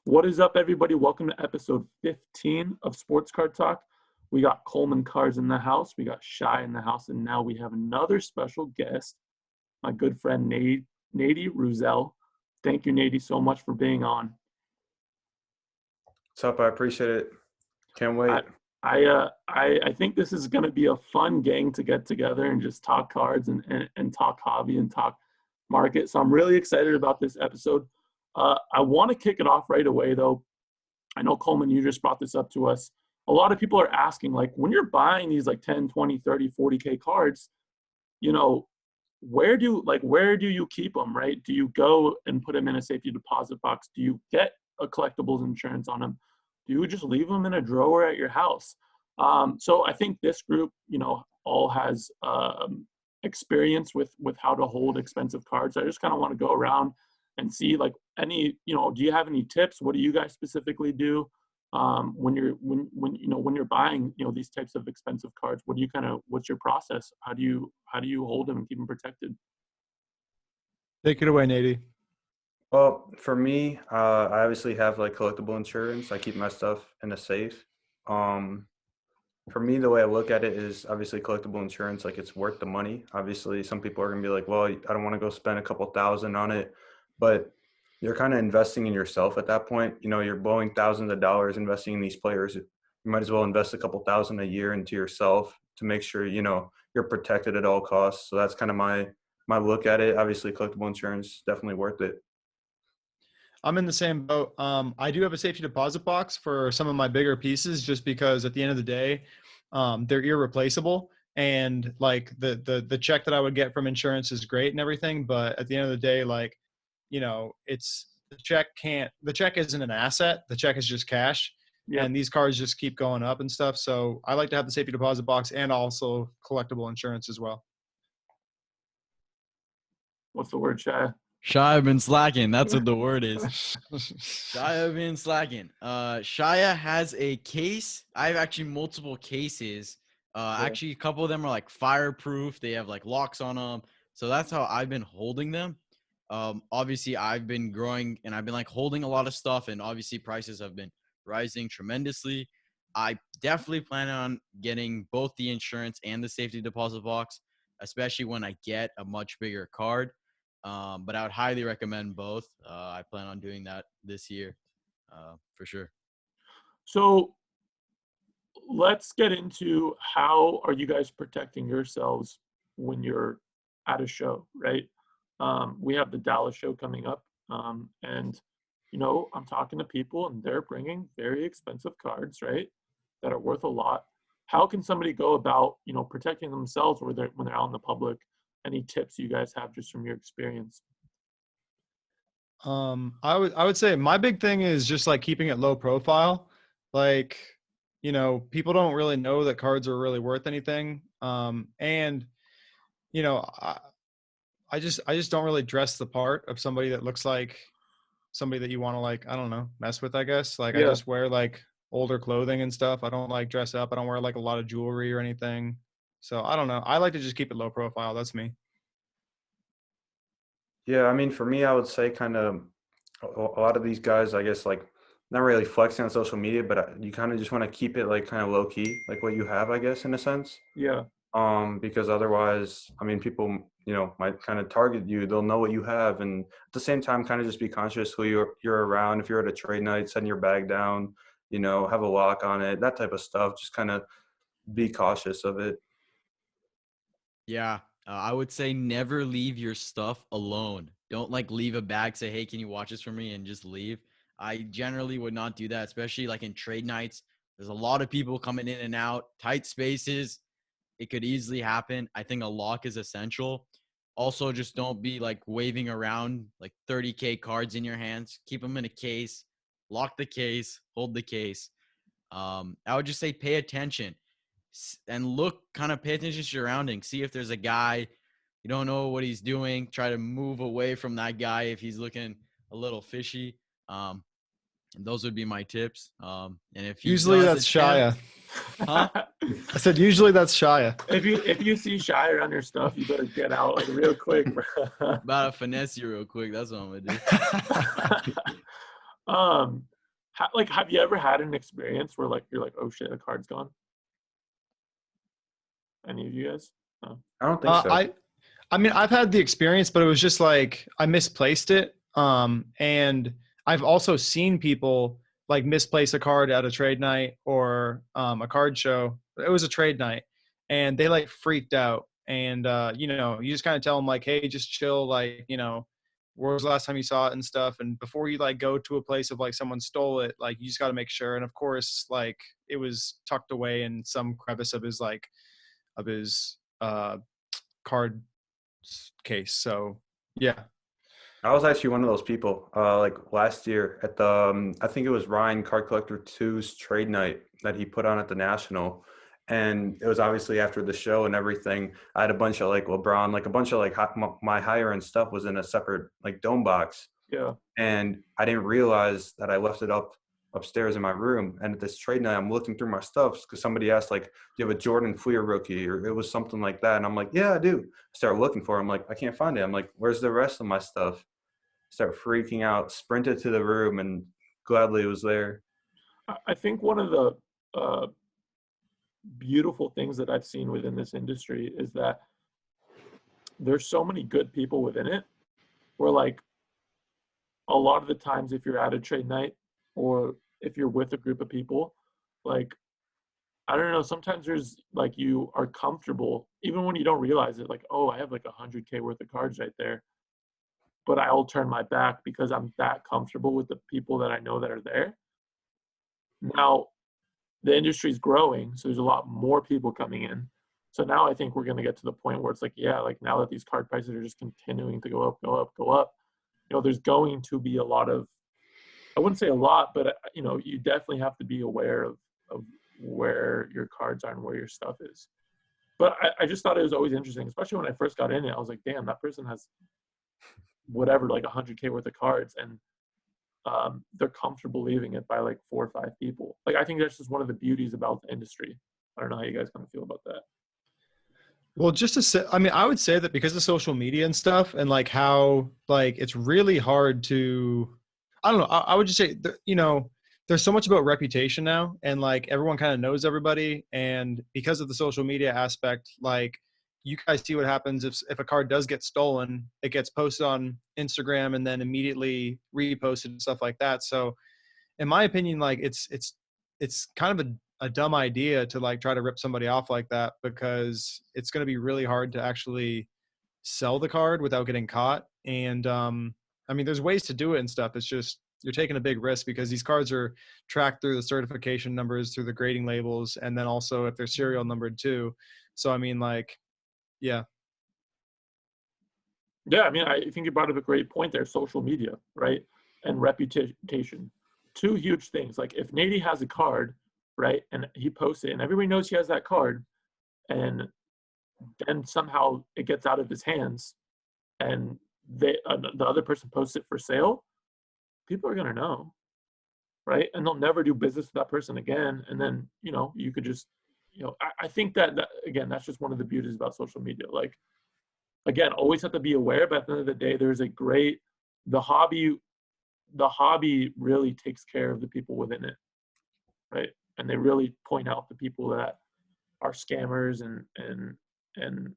What is up, everybody? Welcome to episode 15 of Sports Card Talk. We got Coleman cards in the house. We got Shaya in the house. And now we have another special guest, my good friend, Natey Ruzell. Thank you, Natey, so much for being on. What's up? I appreciate it. Can't wait. I think this is going to be a fun gang to get together and just talk cards and talk hobby and talk market. So I'm really excited about this episode. I want to kick it off right away, though. I know, Coleman, you just brought this up to us. A lot of people are asking, like, when you're buying these like 10, 20, 30, 40K cards, you know, where do you keep them, right? Do you go and put them in a safety deposit box? Do you get a collectibles insurance on them? Do you just leave them in a drawer at your house? So I think this group, all has experience with how to hold expensive cards. I just kind of want to go around and see, like, do you have any tips? What do you guys specifically do when you're buying these types of expensive cards? What's your process? How do you hold them and keep them protected? Take it away, Natey. Well, for me, I obviously have like collectible insurance. I keep my stuff in a safe. For me, the way I look at it is obviously collectible insurance, like it's worth the money. Obviously, some people are going to be like, well, I don't want to go spend a couple $1,000 on it. But you're kind of investing in yourself at that point. You're blowing thousands of dollars investing in these players. You might as well invest a couple $1,000 a year into yourself to make sure, you're protected at all costs. So that's kind of my look at it. Obviously, collectible insurance, definitely worth it. I'm in the same boat. I do have a safety deposit box for some of my bigger pieces just because at the end of the day, they're irreplaceable. And like the check that I would get from insurance is great and everything. But at the end of the day, like, it's the check isn't an asset. The check is just cash. Yep. And these cards just keep going up and stuff. So I like to have the safety deposit box and also collectible insurance as well. What's the word, Shaya? Shaya been slacking. That's what the word is. Shaya been slacking. Shaya has a case. I have actually multiple cases. Actually, a couple of them are like fireproof. They have like locks on them. So that's how I've been holding them. Obviously, I've been growing and I've been like holding a lot of stuff. And obviously, prices have been rising tremendously. I definitely plan on getting both the insurance and the safety deposit box, especially when I get a much bigger card. But I would highly recommend both. I plan on doing that this year, for sure. So let's get into how are you guys protecting yourselves when you're at a show, right? We have the Dallas show coming up, and I'm talking to people and they're bringing very expensive cards, right, that are worth a lot. How can somebody go about, protecting themselves when they're out in the public? Any tips you guys have just from your experience? I would say my big thing is just like keeping it low profile. Like, people don't really know that cards are really worth anything. And I just don't really dress the part of somebody that looks like somebody that you want to, like, I don't know, mess with, I guess. Like, I just wear like older clothing and stuff. I don't like dress up. I don't wear like a lot of jewelry or anything. So I don't know. I like to just keep it low profile. That's me. Yeah, I mean, for me, I would say kind of a lot of these guys, I guess, like not really flexing on social media, but you kind of just want to keep it like kind of low key, like what you have, I guess, in a sense. Yeah. Because otherwise, I mean, people, might kind of target you. They'll know what you have. And at the same time, kind of just be conscious who you're around. If you're at a trade night, send your bag down, have a lock on it, that type of stuff. Just kind of be cautious of it. Yeah, I would say never leave your stuff alone. Don't like leave a bag, say, hey, can you watch this for me, and just leave. I generally would not do that, especially like in trade nights. There's a lot of people coming in and out, tight spaces. It could easily happen. I think a lock is essential. Also, just don't be like waving around like 30K cards in your hands. Keep them in a case, lock the case, hold the case. I would just say pay attention. And pay attention to your surroundings. See if there's a guy, you don't know what he's doing. Try to move away from that guy if he's looking a little fishy. And those would be my tips. And if usually that's Shaya. Huh? I said usually that's Shaya. If you see Shaya around your stuff, you better get out like real quick. About to finesse you real quick. That's what I'm gonna do. Have you ever had an experience where like you're like, oh shit, a card's gone? Any of you guys? No. I don't think so. I mean, I've had the experience, but it was just like I misplaced it. And I've also seen people like misplace a card at a trade night or a card show. It was a trade night, and they like freaked out. And you know, you just kind of tell them like, hey, just chill. Like, you know, where was the last time you saw it and stuff. And before you like go to a place of like someone stole it, like you just got to make sure. And of course, like it was tucked away in some crevice of his card case. So yeah. I was actually one of those people. Like last year at the, I think it was Ryan Card Collector 2's trade night that he put on at the National, and it was obviously after the show and everything. I had a bunch of like LeBron, like a bunch of like my higher end stuff was in a separate like dome box. Yeah. And I didn't realize that I left it upstairs in my room. And at this trade night, I'm looking through my stuff because somebody asked, like, do you have a Jordan Fleer rookie? Or it was something like that. And I'm like, yeah, I do. I start looking for it. I'm like, I can't find it. I'm like, where's the rest of my stuff? Start freaking out, sprinted to the room, and gladly it was there. I think one of the beautiful things that I've seen within this industry is that there's so many good people within it where like a lot of the times if you're at a trade night or if you're with a group of people, like, I don't know, sometimes there's like you are comfortable even when you don't realize it, like, oh, I have like 100K worth of cards right there, but I'll turn my back because I'm that comfortable with the people that I know that are there. Now the industry's growing, so there's a lot more people coming in. So now I think we're going to get to the point where it's like, yeah, like now that these card prices are just continuing to go up, you know, there's going to be a lot of, I wouldn't say a lot, but you know, you definitely have to be aware of where your cards are and where your stuff is. But I just thought it was always interesting, especially when I first got in it. I was like, damn, that person has whatever, like 100K worth of cards, and they're comfortable leaving it by like 4 or 5 people. Like, I think that's just one of the beauties about the industry. I don't know how you guys kind of feel about that. Well, just to say, I mean, I would say that because of social media and stuff and like how, like, it's really hard to, I don't know. I would just say, you know, there's so much about reputation now, and like everyone kind of knows everybody. And because of the social media aspect, like you guys see what happens if a card does get stolen, it gets posted on Instagram and then immediately reposted and stuff like that. So in my opinion, like it's kind of a dumb idea to like try to rip somebody off like that, because it's going to be really hard to actually sell the card without getting caught. And I mean, there's ways to do it and stuff. It's just you're taking a big risk because these cards are tracked through the certification numbers, through the grading labels, and then also if they're serial numbered too. So I mean, like, yeah. Yeah, I mean, I think you brought up a great point there. Social media, right? And reputation. 2 huge things. Like if Natey has a card, right, and he posts it and everybody knows he has that card, and then somehow it gets out of his hands and the other person posts it for sale, people are going to know, right? And they'll never do business with that person again. And then, you know, you could just, you know, I think that again, that's just one of the beauties about social media. Like, again, always have to be aware, but at the end of the day, there's a great, the hobby really takes care of the people within it, right? And they really point out the people that are scammers and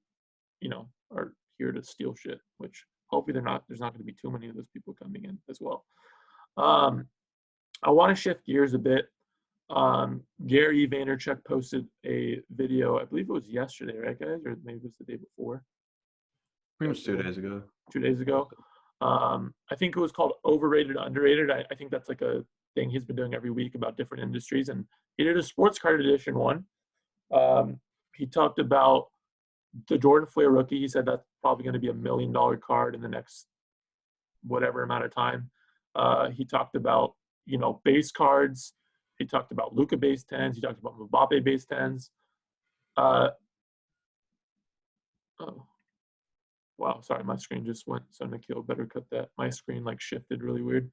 you know, are here to steal shit, which hopefully there's not going to be too many of those people coming in as well. I want to shift gears a bit. Gary Vaynerchuk posted a video, I believe it was yesterday, right, guys? Or maybe it was the day before. Pretty much 2 days ago. 2 days ago. I think it was called Overrated, Underrated. I think that's like a thing he's been doing every week about different industries. And he did a sports card edition one. He talked about the Jordan Fleer rookie. He said that's probably going to be $1 million card in the next whatever amount of time. He talked about, you know, base cards. He talked about Luka base 10s. He talked about Mbappe base 10s. Oh, wow, sorry, my screen just went. So Nikhil, better cut that. My screen like shifted really weird.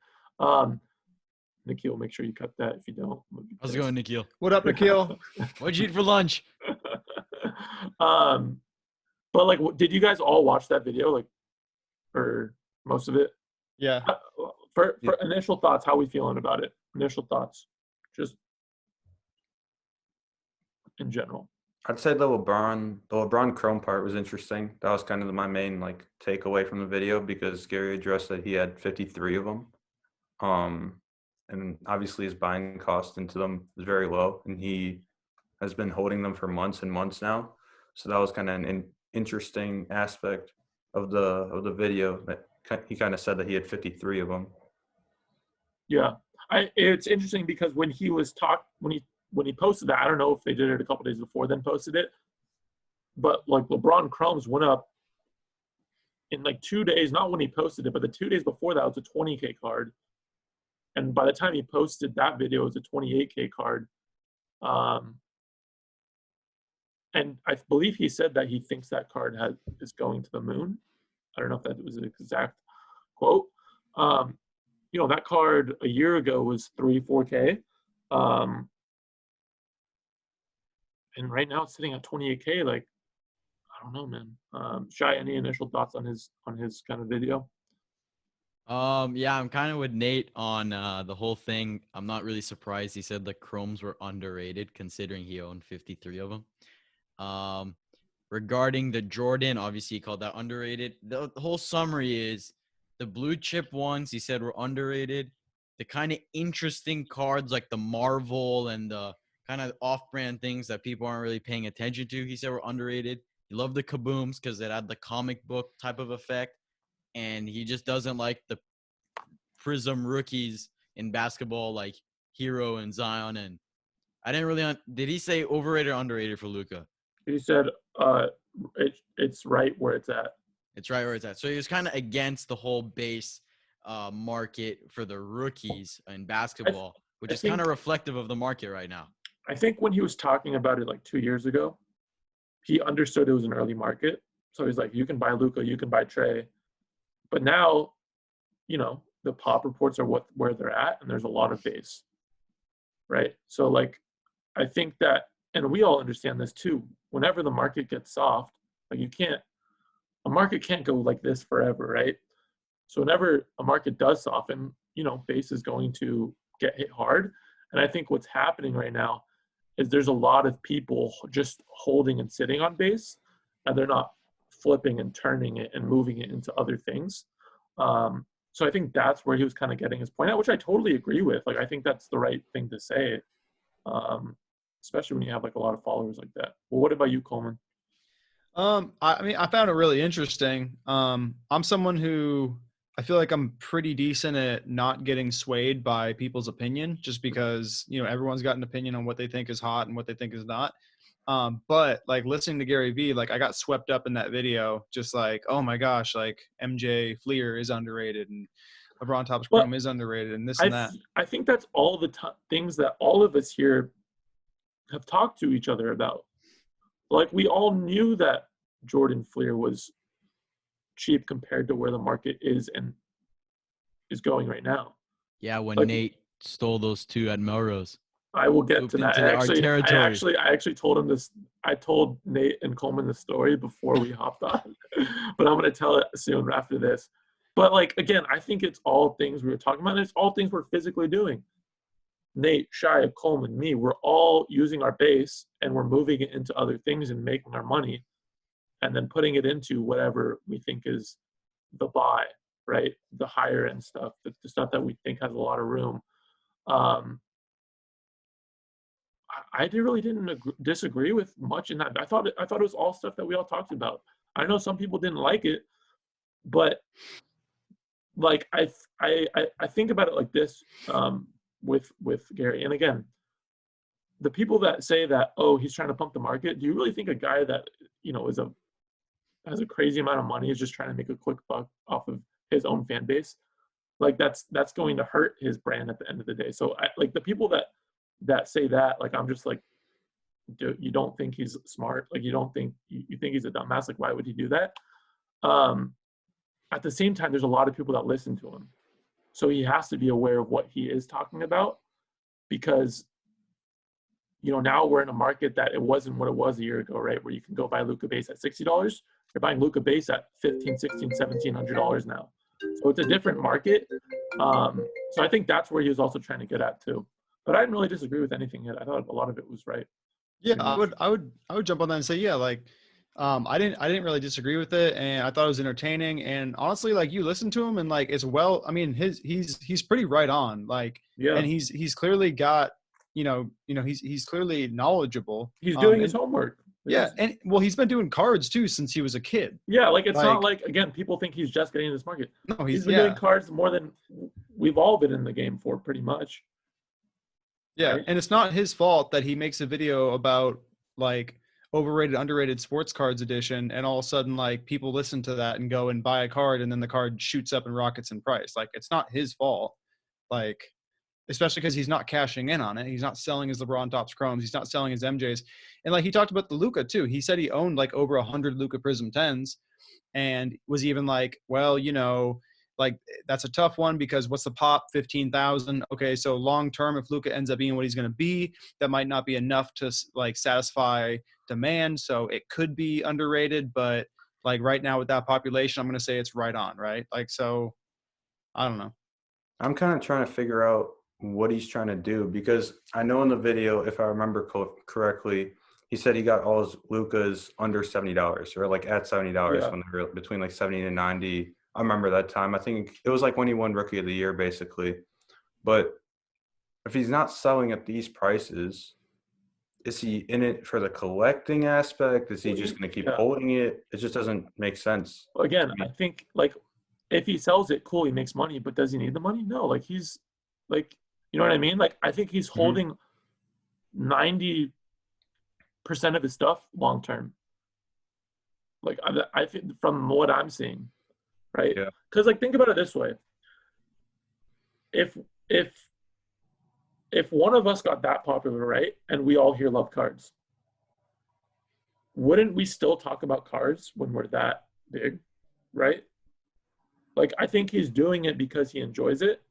Nikhil, make sure you cut that. If you don't, how's it going, Nikhil? What up, Nikhil? What'd you eat for lunch? But like, did you guys all watch that video? Like, or most of it? Yeah. For initial thoughts, how are we feeling about it? initial thoughts, just in general. I'd say the LeBron Chrome part was interesting. That was kind of my main like takeaway from the video because Gary addressed that he had 53 of them. And obviously his buying cost into them is very low, and he has been holding them for months and months now. So that was kind of an interesting aspect of the video. That he kind of said that he had 53 of them. Yeah, it's interesting because when he posted that, I don't know if they did it a couple days before then posted it, but like LeBron Chromes went up in like 2 days, not when he posted it, but the 2 days before that was a 20K card. And by the time he posted that video, it was a 28K card. And I believe he said that he thinks that card is going to the moon. I don't know if that was an exact quote. That card a year ago was 3-4K. And right now it's sitting at 28K. Like, I don't know, man. Shaya, any initial thoughts on his kind of video? Yeah, I'm kind of with Nate on the whole thing. I'm not really surprised he said the Chromes were underrated considering he owned 53 of them. Regarding the Jordan, obviously he called that underrated. The whole summary is the blue chip ones he said were underrated. The kind of interesting cards like the Marvel and the kind of off-brand things that people aren't really paying attention to, he said were underrated. He loved the kabooms because it had the comic book type of effect. And he just doesn't like the Prism rookies in basketball like Hero and Zion. And I didn't really did he say overrated or underrated for Luka? He said it's right where it's at. It's right where it's at. So he was kind of against the whole base market for the rookies in basketball, which is kind of reflective of the market right now. I think when he was talking about it like 2 years ago, he understood it was an early market. So he's like, you can buy Luka, you can buy Trey. But now, the pop reports are where they're at, and there's a lot of base, right? So, like, I think that, and we all understand this too, whenever the market gets soft, like a market can't go like this forever, right? So whenever a market does soften, base is going to get hit hard. And I think what's happening right now is there's a lot of people just holding and sitting on base, and they're not flipping and turning it and moving it into other things. So I think that's where he was kind of getting his point at, which I totally agree with. Like, I think that's the right thing to say, especially when you have like a lot of followers like that. Well, what about you, Coleman? I found it really interesting. I'm someone who I feel like I'm pretty decent at not getting swayed by people's opinion, just because, everyone's got an opinion on what they think is hot and what they think is not. But like listening to Gary Vee, like I got swept up in that video, just like, oh my gosh, like MJ Fleer is underrated and LeBron Topps Chrome is underrated and this and that. I think that's all the things that all of us here have talked to each other about. Like, we all knew that Jordan Fleer was cheap compared to where the market is and is going right now. Yeah, when Nate stole those two at Melrose. I will get to that. I actually told him this. I told Nate and Coleman the story before we hopped on, but I'm going to tell it soon after this. But like, again, I think it's all things we were talking about. And it's all things we're physically doing. Nate, Shaya, Coleman, me, we're all using our base and we're moving it into other things and making our money and then putting it into whatever we think is the buy, right? The higher end stuff, the stuff that we think has a lot of room. I really didn't disagree with much in that. I thought it was all stuff that we all talked about. I know some people didn't like it, but like I think about it like this with Gary. And again, the people that say that, oh, he's trying to pump the market, do you really think a guy that has a crazy amount of money is just trying to make a quick buck off of his own fan base? Like that's going to hurt his brand at the end of the day. So like the people that say that, like, I'm just like, you don't think he's smart? Like, you think he's a dumbass? Like, why would he do that? At the same time, there's a lot of people that listen to him. So he has to be aware of what he is talking about, because, now we're in a market that it wasn't what it was a year ago, right? Where you can go buy Luka base at $60. You're buying Luka base at $1,500, $1,600, $1,700 now. So it's a different market. So I think that's where he was also trying to get at too. But I didn't really disagree with anything yet. I thought a lot of it was right. Yeah, I would jump on that and say, yeah, like, I didn't really disagree with it, and I thought it was entertaining. And honestly, like, you listen to him, and like, it's well, I mean, he's pretty right on, like, Yeah, and he's clearly got, he's clearly knowledgeable. he's doing his And homework. yeah, and well, he's been doing cards too since he was a kid. Yeah, like it's not Like, like, again, people think he's just getting in this market. no, He's been doing cards more than we've all been in the game for, pretty much. yeah, Right? and it's not his fault that he makes a video about like overrated, underrated sports cards edition, and all of a sudden like people listen to that and go and buy a card, and then the card shoots up and rockets in price. Like, it's not his fault. Like, especially because he's not cashing in on it. He's not selling his LeBron Topps Chromes. He's not selling his MJs. And like, he talked about the Luka too. He said he owned like over 100 Luka Prism 10s, and was even like, well, like, that's a tough one because what's the pop? 15,000. Okay, so long term, if Luka ends up being what he's going to be, that might not be enough to like satisfy demand. So it could be underrated, but like right now with that population, I'm going to say it's right on, right? Like, so I don't know. I'm kind of trying to figure out what he's trying to do, because I know in the video, if I remember correctly, he said he got all his Lukas under $70, or like at $70 when they were between like 70 and 90. I remember that time. I think it was like when he won Rookie of the Year, basically. But if he's not selling at these prices, is he in it for the collecting aspect? Is he just going to keep holding it? It just doesn't make sense. Again, I think like if he sells it, cool, he makes money. But does he need the money? No. Like, he's like, you know what I mean? Like, I think he's holding 90% of his stuff long term. Like, I think from what I'm seeing, right? Yeah. Because like, think about it this way: if one of us got that popular, right, and we all here love cards, wouldn't we still talk about cards when we're that big, right? Like, I think he's doing it because he enjoys it,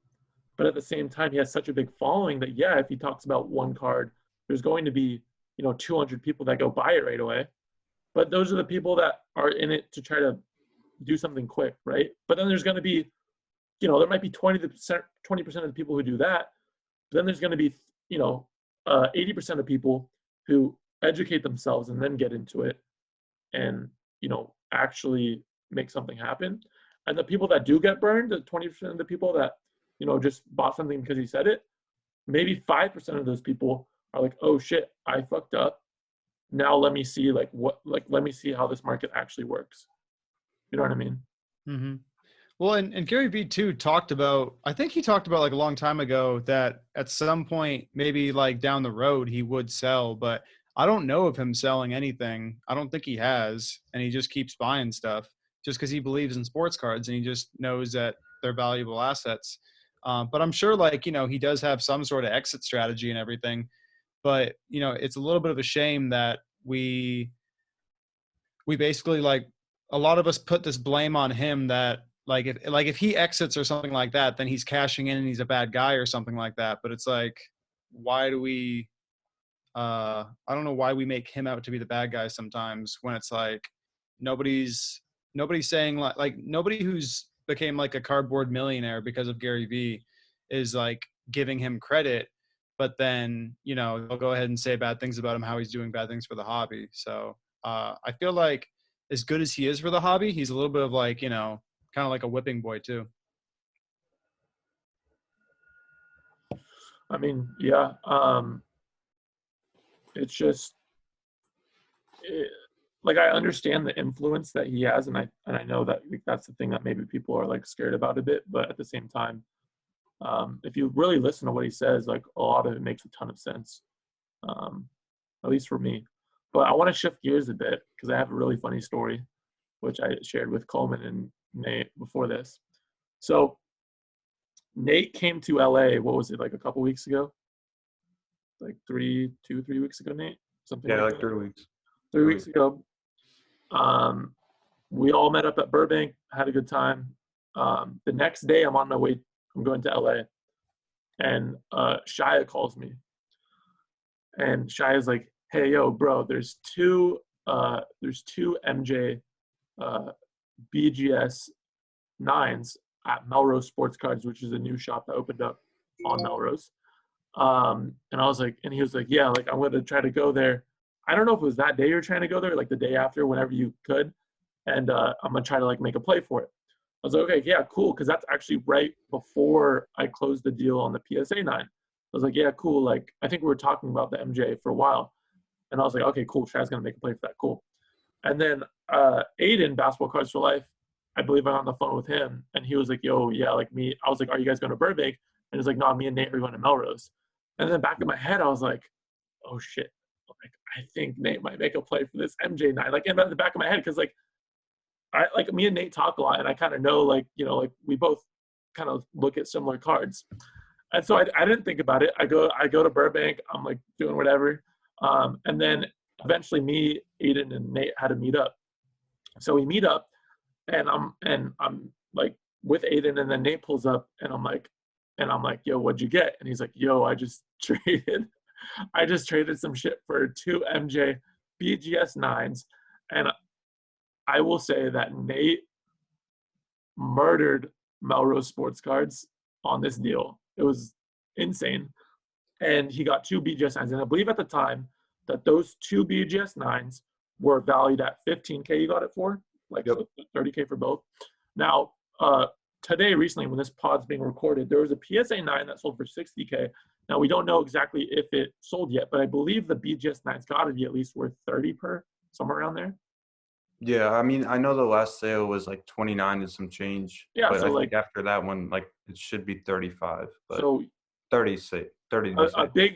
but at the same time, he has such a big following that, yeah, if he talks about one card, there's going to be, 200 people that go buy it right away. But those are the people that are in it to try to do something quick, right? But then there's going to be, there might be 20% of the people who do that. But then there's going to be, 80% of people who educate themselves and then get into it and, actually make something happen. And the people that do get burned, the 20% of the people that, just bought something because he said it, maybe 5% of those people are like, oh shit, I fucked up. Now let me see let me see how this market actually works. You know what I mean? Mm-hmm. Well, and Gary Vee too talked about, I think he talked about like a long time ago that at some point, maybe like down the road, he would sell, but I don't know of him selling anything. I don't think he has. And he just keeps buying stuff just because he believes in sports cards and he just knows that they're valuable assets. But I'm sure like, he does have some sort of exit strategy and everything, but it's a little bit of a shame that we basically, like, a lot of us put this blame on him that like if he exits or something like that, then he's cashing in and he's a bad guy or something like that. But it's like, why do we I don't know why we make him out to be the bad guy sometimes, when it's like nobody's saying like nobody who's became like a cardboard millionaire because of Gary Vee is like giving him credit, but then they'll go ahead and say bad things about him, how he's doing bad things for the hobby. So I feel like as good as he is for the hobby, he's a little bit of like, kind of like a whipping boy too. I mean, yeah. It's just like, I understand the influence that he has, and I know that that's the thing that maybe people are like scared about a bit. But at the same time, if you really listen to what he says, like, a lot of it makes a ton of sense, at least for me. But I want to shift gears a bit because I have a really funny story, which I shared with Coleman and Nate before this. So Nate came to LA, what was it, like a couple weeks ago? Like 3 weeks ago, Nate? Something Yeah, like like that. 3 weeks. 3 weeks ago. We all met up at Burbank, had a good time. The next day I'm on my way, I'm going to LA. And Shaya calls me. And Shaya's like, hey, yo, bro, there's two MJ BGS 9s. at Melrose Sports Cards, which is a new shop that opened up on Melrose. And I was like, and he was like, yeah, like I'm going to try to go there. I don't know if it was that day you're trying to go there, like the day after, whenever you could. And I'm going to try to like make a play for it. I was like, okay, yeah, cool. Cause that's actually right before I closed the deal on the PSA 9. I was like, yeah, cool. Like, I think we were talking about the MJ for a while. And I was like, okay, cool. Chad's going to make a play for that. Cool. And then Aiden, Basketball Cards for Life, I believe I'm on the phone with him. And he was like, yo, yeah, like me. I was like, are you guys going to Burbank? And he's like, no, me and Nate are going to Melrose. And then back in my head, I was like, oh, shit. Like, I think Nate might make a play for this MJ9. Like, in the back of my head, because, like, me and Nate talk a lot, and I kind of know, like, you know, like, we both kind of look at similar cards. And so I didn't think about it. I go to Burbank. I'm, like, doing whatever. And then eventually me, Aiden, and Nate had to meet up. So we meet up, and I'm like, with Aiden, and then Nate pulls up, and I'm like, yo, what'd you get? And he's like, yo, I just traded some shit for 2 MJ BGS 9s. And I will say that Nate murdered Melrose Sports Cards on this deal. It was insane. And he got 2 BGS 9s. And I believe at the time that those 2 BGS 9s were valued at $15K you got it for, like, yep. So $30K for both. Now, today, recently, when this pod's being recorded, there was a PSA 9 that sold for $60K. Now, we don't know exactly if it sold yet, but I believe the BGS 9's got to be at least worth 30 per, somewhere around there. Yeah, I mean, I know the last sale was like 29 and some change. Yeah, but so I like think after that one, like it should be 35. But so 30, say 30.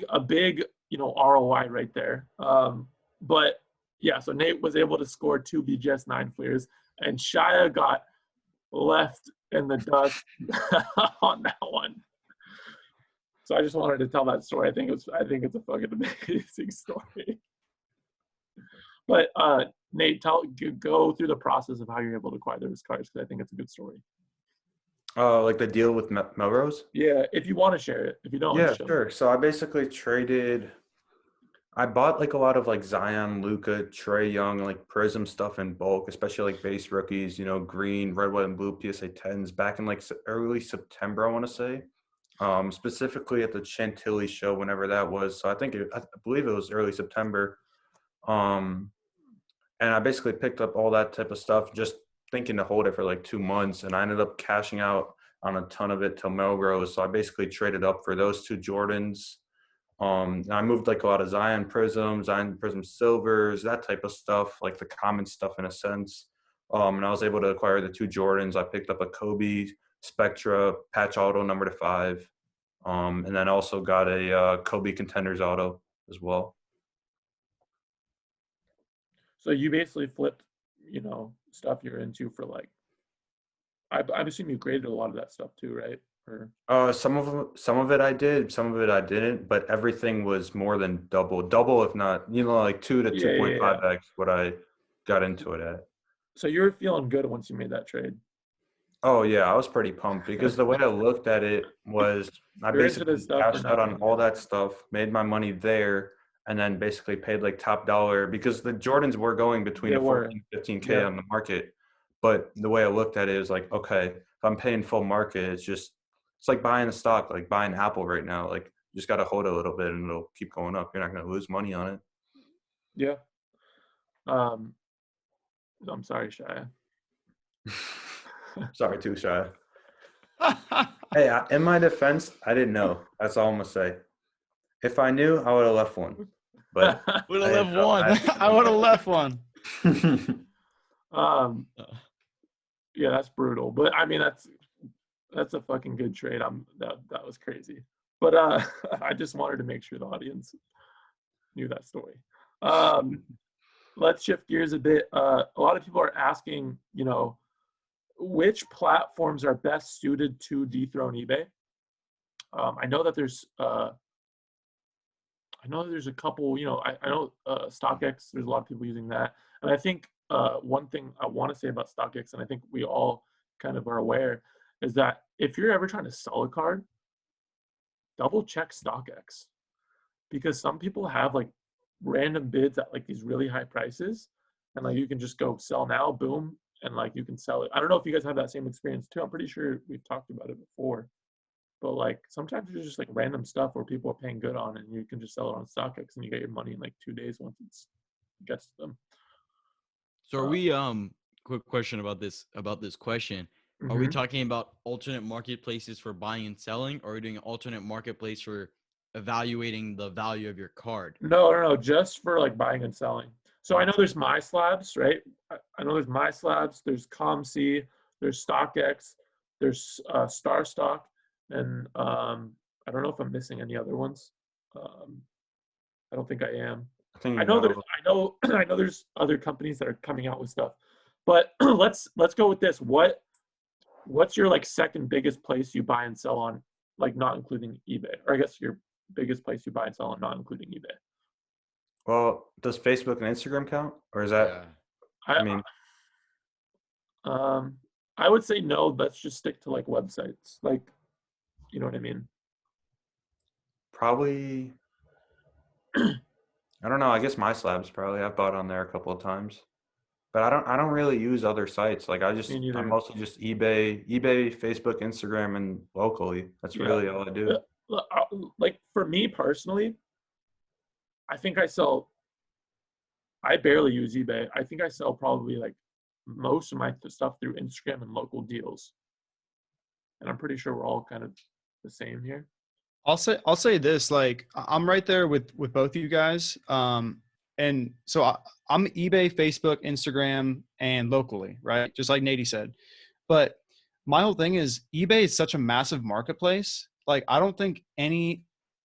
a big, you know, ROI right there. But yeah, so Nate was able to score 2 BGS 9 flares, and Shaya got left in the dust on that one. So I just wanted to tell that story. I think it's a fucking amazing story. But Nate, go through the process of how you're able to acquire those cards, because I think it's a good story. Like the deal with Melrose? Yeah, if you want to share it. If you don't, Yeah, sure. So I basically I bought like a lot of like Zion, Luka, Trae Young, like Prism stuff in bulk, especially like base rookies, you know, green, red, white, and blue PSA 10s back in like early September, I want to say. Specifically at the Chantilly show, whenever that was. So I believe it was early September. And I basically picked up all that type of stuff, just thinking to hold it for like 2 months. And I ended up cashing out on a ton of it till Melrose. So I basically traded up for those 2 Jordans. And I moved like a lot of Zion Prism Silvers, that type of stuff, like the common stuff in a sense. And I was able to acquire the 2 Jordans. I picked up a Kobe Spectra patch auto number /5. And then also got a Kobe Contenders auto as well. So you basically flipped, you know, stuff you're into for like, I'm assuming you graded a lot of that stuff too, right? Or Some of it I did, some of it I didn't, but everything was more than double if not, you know, like 2 to 2.5x what I got into it at. So you're feeling good once you made that trade. Oh yeah, I was pretty pumped because the way I looked at it was I basically cashed out on all that stuff, made my money there, and then basically paid like top dollar because the Jordans were going between 14 15K on the market. But the way I looked at it is like, okay, if I'm paying full market, it's like buying a stock, like buying Apple right now. Like you just got to hold it a little bit and it'll keep going up. You're not going to lose money on it. Yeah. I'm sorry, Shaya. Sorry too, Shaya. Hey, in my defense, I didn't know. That's all I'm going to say. If I knew, I would have left one. But would have left one. I would have left one. Yeah, that's brutal. But I mean, that's a fucking good trade. That was crazy. But I just wanted to make sure the audience knew that story. Let's shift gears a bit. A lot of people are asking, you know, which platforms are best suited to dethrone eBay. I know that there's a couple, you know, I know StockX, there's a lot of people using that. And I think one thing I want to say about StockX, and I think we all kind of are aware, is that if you're ever trying to sell a card, double check StockX. Because some people have like random bids at like these really high prices, and like you can just go sell now, boom, and like you can sell it. I don't know if you guys have that same experience too. I'm pretty sure we've talked about it before. But like sometimes there's just like random stuff where people are paying good on, and you can just sell it on StockX and you get your money in like 2 days once it gets to them. So are we quick question about this question. Are we talking about alternate marketplaces for buying and selling, or are we doing an alternate marketplace for evaluating the value of your card? No, just for like buying and selling. So I know there's My Slabs, right? I know there's My Slabs, there's ComC, there's StockX, there's Star Stock, and I don't know if I'm missing any other ones. I don't think I am. I know there's other companies that are coming out with stuff, but let's go with this. What's your like second biggest place you buy and sell on, like not including eBay, or I guess your biggest place you buy and sell on, not including eBay? Well, does Facebook and Instagram count, or is that? Yeah. I would say no. Let's just stick to like websites, like, you know what I mean? Probably. I don't know. I guess My Slabs probably. I've bought on there a couple of times, but I don't really use other sites. Like I'm mostly just eBay, Facebook, Instagram, and locally. That's really all I do. Like for me personally, I think I barely use eBay. I think I sell probably like most of my stuff through Instagram and local deals. And I'm pretty sure we're all kind of the same here. I'll say this, like I'm right there with both of you guys. And so I'm eBay, Facebook, Instagram, and locally, right? Just like Natey said. But my whole thing is eBay is such a massive marketplace. Like I don't think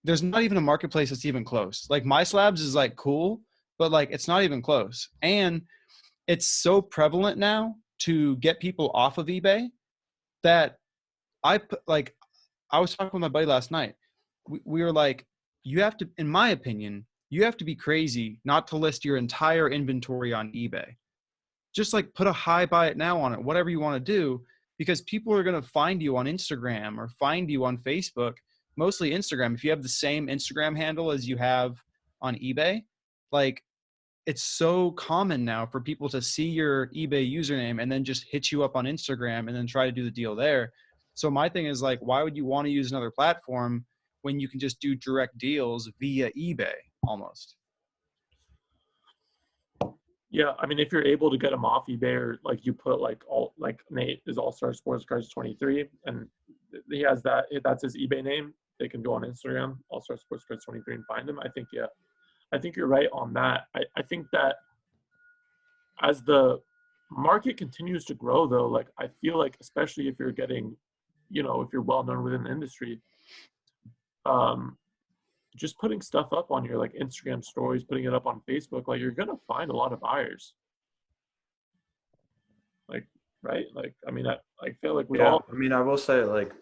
there's not even a marketplace that's even close. Like My Slabs is like cool, but like it's not even close. And it's so prevalent now to get people off of eBay that I was talking with my buddy last night. We were like, you have to, in my opinion, you have to be crazy not to list your entire inventory on eBay. Just like put a high buy it now on it, whatever you want to do, because people are going to find you on Instagram or find you on Facebook, mostly Instagram. If you have the same Instagram handle as you have on eBay, like it's so common now for people to see your eBay username and then just hit you up on Instagram and then try to do the deal there. So my thing is like, why would you want to use another platform when you can just do direct deals via eBay almost? Yeah, I mean, if you're able to get them off eBay, or like you put like Nate is All Star Sports Cards 23, and he has that's his eBay name. They can go on Instagram, All Star Sports Cards 23, and find him. I think you're right on that. I think that as the market continues to grow, though, like I feel like especially if you're getting, if you're well known within the industry, just putting stuff up on your like Instagram stories, putting it up on Facebook, like you're gonna find a lot of buyers. Like, right? Like, I mean, I feel like we all. I mean, I will say like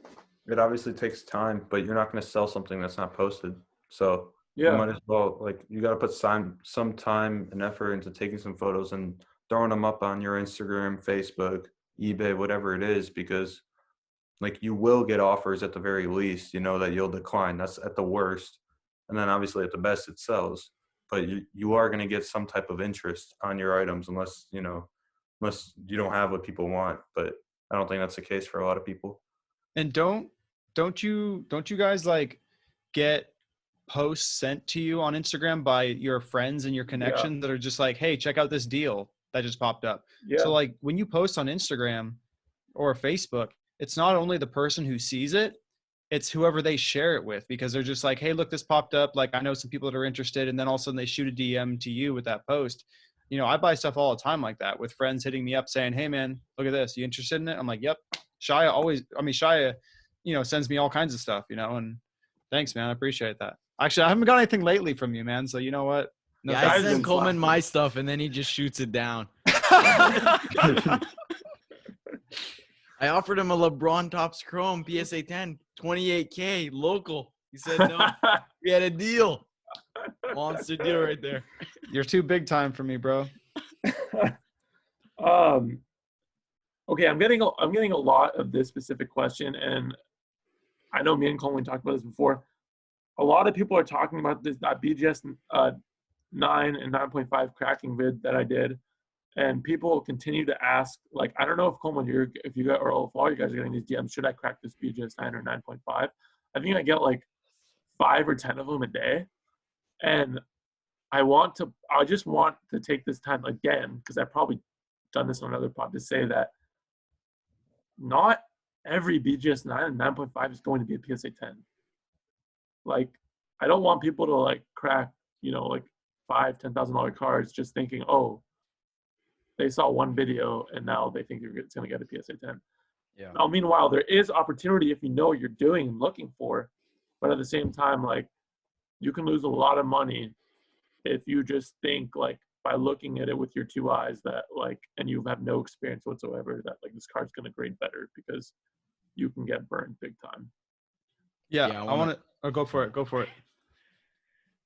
it obviously takes time, but you're not going to sell something that's not posted. So you might as well, like, you got to put some time and effort into taking some photos and throwing them up on your Instagram, Facebook, eBay, whatever it is, because like you will get offers at the very least, that you'll decline. That's at the worst. And then obviously at the best it sells, but you are going to get some type of interest on your items unless you don't have what people want. But I don't think that's the case for a lot of people. And don't you guys like get posts sent to you on Instagram by your friends and your connections that are just like, hey, check out this deal that just popped up. So like when you post on Instagram or Facebook, it's not only the person who sees it, it's whoever they share it with, because they're just like, hey, look, this popped up. Like I know some people that are interested, and then all of a sudden they shoot a DM to you with that post. I buy stuff all the time like that with friends hitting me up saying, hey man, look at this. You interested in it? I'm like, yep. Shaya, sends me all kinds of stuff, and thanks, man. I appreciate that. Actually, I haven't got anything lately from you, man. So you know what? No, yeah, I send Coleman my stuff and then he just shoots it down. I offered him a LeBron Topps Chrome PSA 10, 28K local. He said no. We had a deal. Monster deal right there. You're too big time for me, bro. Okay, I'm getting a lot of this specific question, and I know me and Coleman talked about this before. A lot of people are talking about this BGS 9 and 9.5 cracking vid that I did, and people continue to ask, like, I don't know if Coleman, if you got, or if all you guys are getting these DMs, should I crack this BGS 9 or 9.5? I think I get like 5 or 10 of them a day. And I just want to take this time again, because I've probably done this on another pod, to say that not every BGS 9 and 9.5 is going to be a PSA 10. Like, I don't want people to like crack, like $5,000-$10,000 cards just thinking, oh, they saw one video and now they think it's going to get a PSA 10. Yeah. Now, meanwhile, there is opportunity if you know what you're doing and looking for, but at the same time, like, you can lose a lot of money if you just think, like, by looking at it with your two eyes that, like, and you have no experience whatsoever, that like this card's going to grade better, because you can get burned big time. Yeah, I want to. Oh, go for it. Go for it.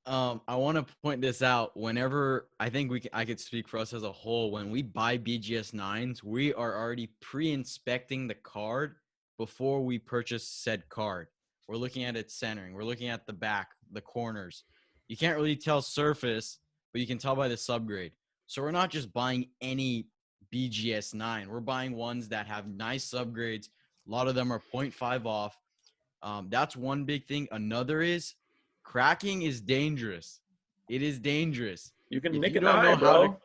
I want to point this out. Whenever I think I could speak for us as a whole, when we buy BGS 9s, we are already pre-inspecting the card before we purchase said card. We're looking at its centering. We're looking at the back, the corners. You can't really tell surface, but you can tell by the subgrade. So we're not just buying any BGS 9. We're buying ones that have nice subgrades. A lot of them are 0.5 off. That's one big thing. Another is cracking is dangerous. It is dangerous. You can If nick you an don't eye, know bro.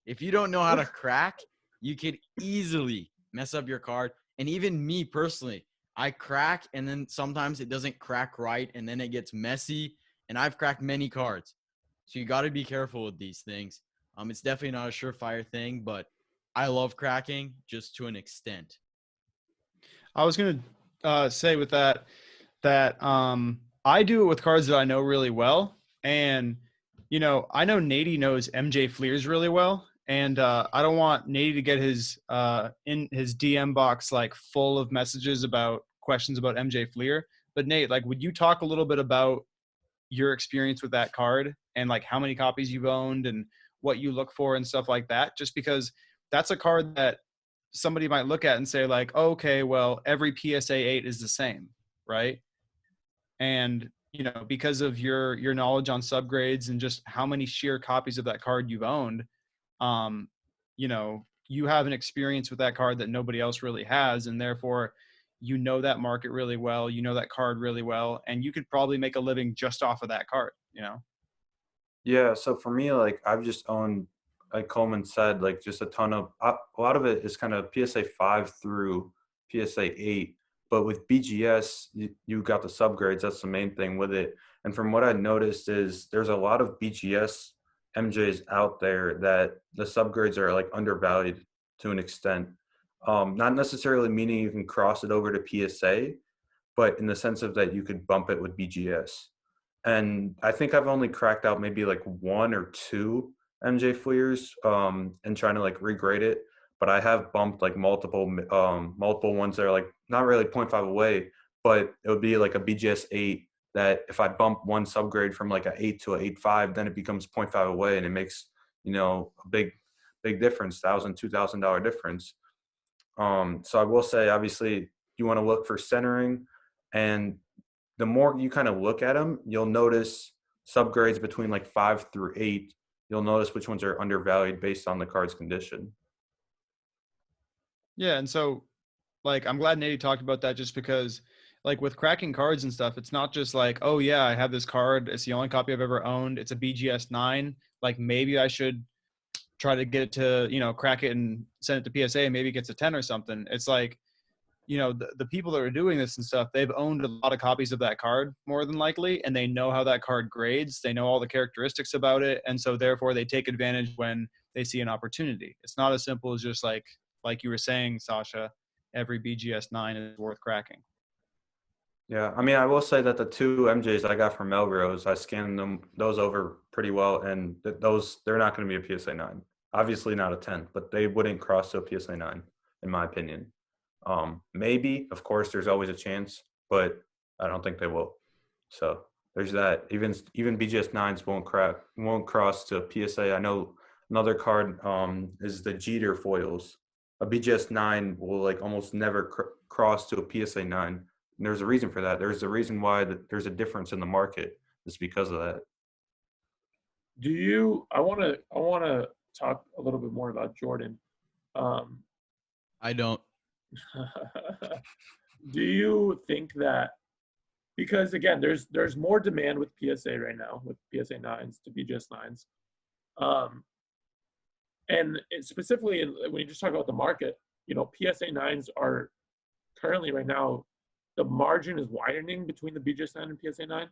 if you don't know how to crack, you could easily mess up your card. And even me personally, I crack and then sometimes it doesn't crack right and then it gets messy. And I've cracked many cards. So you got to be careful with these things. It's definitely not a surefire thing, but I love cracking just to an extent. I was going to say with that I do it with cards that I know really well. And, I know Natey knows MJ Fleers really well. And I don't want Natey to get his in his DM box like full of messages about questions about MJ Fleer. But Nate, like, would you talk a little bit about your experience with that card and like how many copies you've owned and what you look for and stuff like that? Just because that's a card that somebody might look at and say like, oh, okay, well, every PSA 8 is the same, right? And, because of your knowledge on subgrades and just how many sheer copies of that card you've owned, you have an experience with that card that nobody else really has. And therefore, that market really well, that card really well, and you could probably make a living just off of that card, Yeah, so for me, like, I've just owned, like Coleman said, like, just a ton of a lot of it is kind of PSA 5 through PSA 8. But with BGS, you got the subgrades. That's the main thing with it. And from what I noticed is there's a lot of BGS MJs out there that the subgrades are like undervalued to an extent. Not necessarily meaning you can cross it over to PSA, but in the sense of that you could bump it with BGS. And I think I've only cracked out maybe like 1 or 2 MJ Fleers and trying to like regrade it. But I have bumped like multiple ones that are like not really 0.5 away, but it would be like a BGS 8 that if I bump one subgrade from like an 8 to an 8.5, then it becomes 0.5 away, and it makes, a big difference, $2,000 difference. So I will say, obviously, you want to look for centering, and the more you kind of look at them, you'll notice subgrades between like 5 through 8. You'll notice which ones are undervalued based on the card's condition. Yeah, and so, like, I'm glad Natey talked about that, just because, like, with cracking cards and stuff, it's not just like, oh yeah, I have this card, it's the only copy I've ever owned, it's a BGS 9, like maybe I should try to get it to, crack it and send it to PSA, and maybe it gets a 10 or something. It's like, the people that are doing this and stuff, they've owned a lot of copies of that card more than likely, and they know how that card grades, they know all the characteristics about it, and so therefore they take advantage when they see an opportunity. It's not as simple as just like you were saying, Sasha, every BGS 9 is worth cracking. Yeah, I mean, I will say that the 2 MJs I got from Melrose, I scanned those over pretty well, and they're not going to be a PSA 9. Obviously not a 10, but they wouldn't cross to a PSA 9, in my opinion. Maybe, of course, there's always a chance, but I don't think they will. So there's that. Even BGS 9s won't cross to a PSA. I know another card is the Jeter foils. A BGS 9 will like almost never cross to a PSA 9. And there's a reason for that. There's a reason why there's a difference in the market. It's because of that. I want to talk a little bit more about Jordan. I don't. Do you think that, because again, there's more demand with PSA right now, with PSA 9s to BGS 9s. And specifically, when you just talk about the market, PSA 9s are currently right now, the margin is widening between the BGS 9 and PSA 9.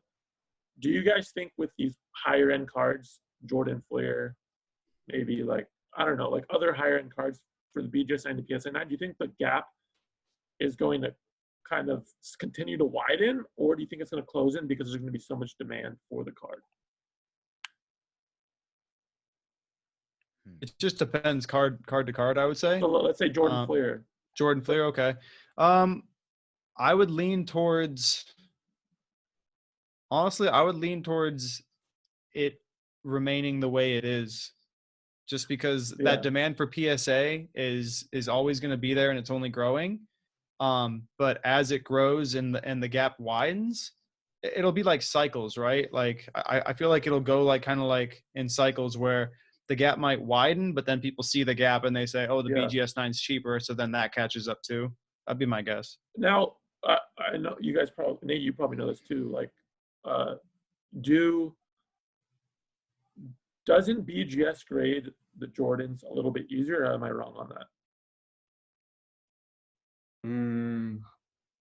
Do you guys think with these higher end cards, Jordan Flair, maybe like, I don't know, like other higher end cards for the BGS 9 to PSA 9, do you think the gap is going to kind of continue to widen, or do you think it's going to close in because there's going to be so much demand for the card? It just depends card to card, I would say. So let's say Jordan Flair. Jordan Flair, okay. I would lean towards, honestly, it remaining the way it is, just because that demand for PSA is always going to be there and it's only growing. But as it grows and the gap widens, it'll be like cycles, right? Like I feel like it'll go like kind of like in cycles where the gap might widen, but then people see the gap and they say, oh, the BGS 9's cheaper. So then that catches up too. That'd be my guess. Now, I know you guys probably, Nate, you probably know this too. Like, doesn't BGS grade the Jordans a little bit easier, or am I wrong on that?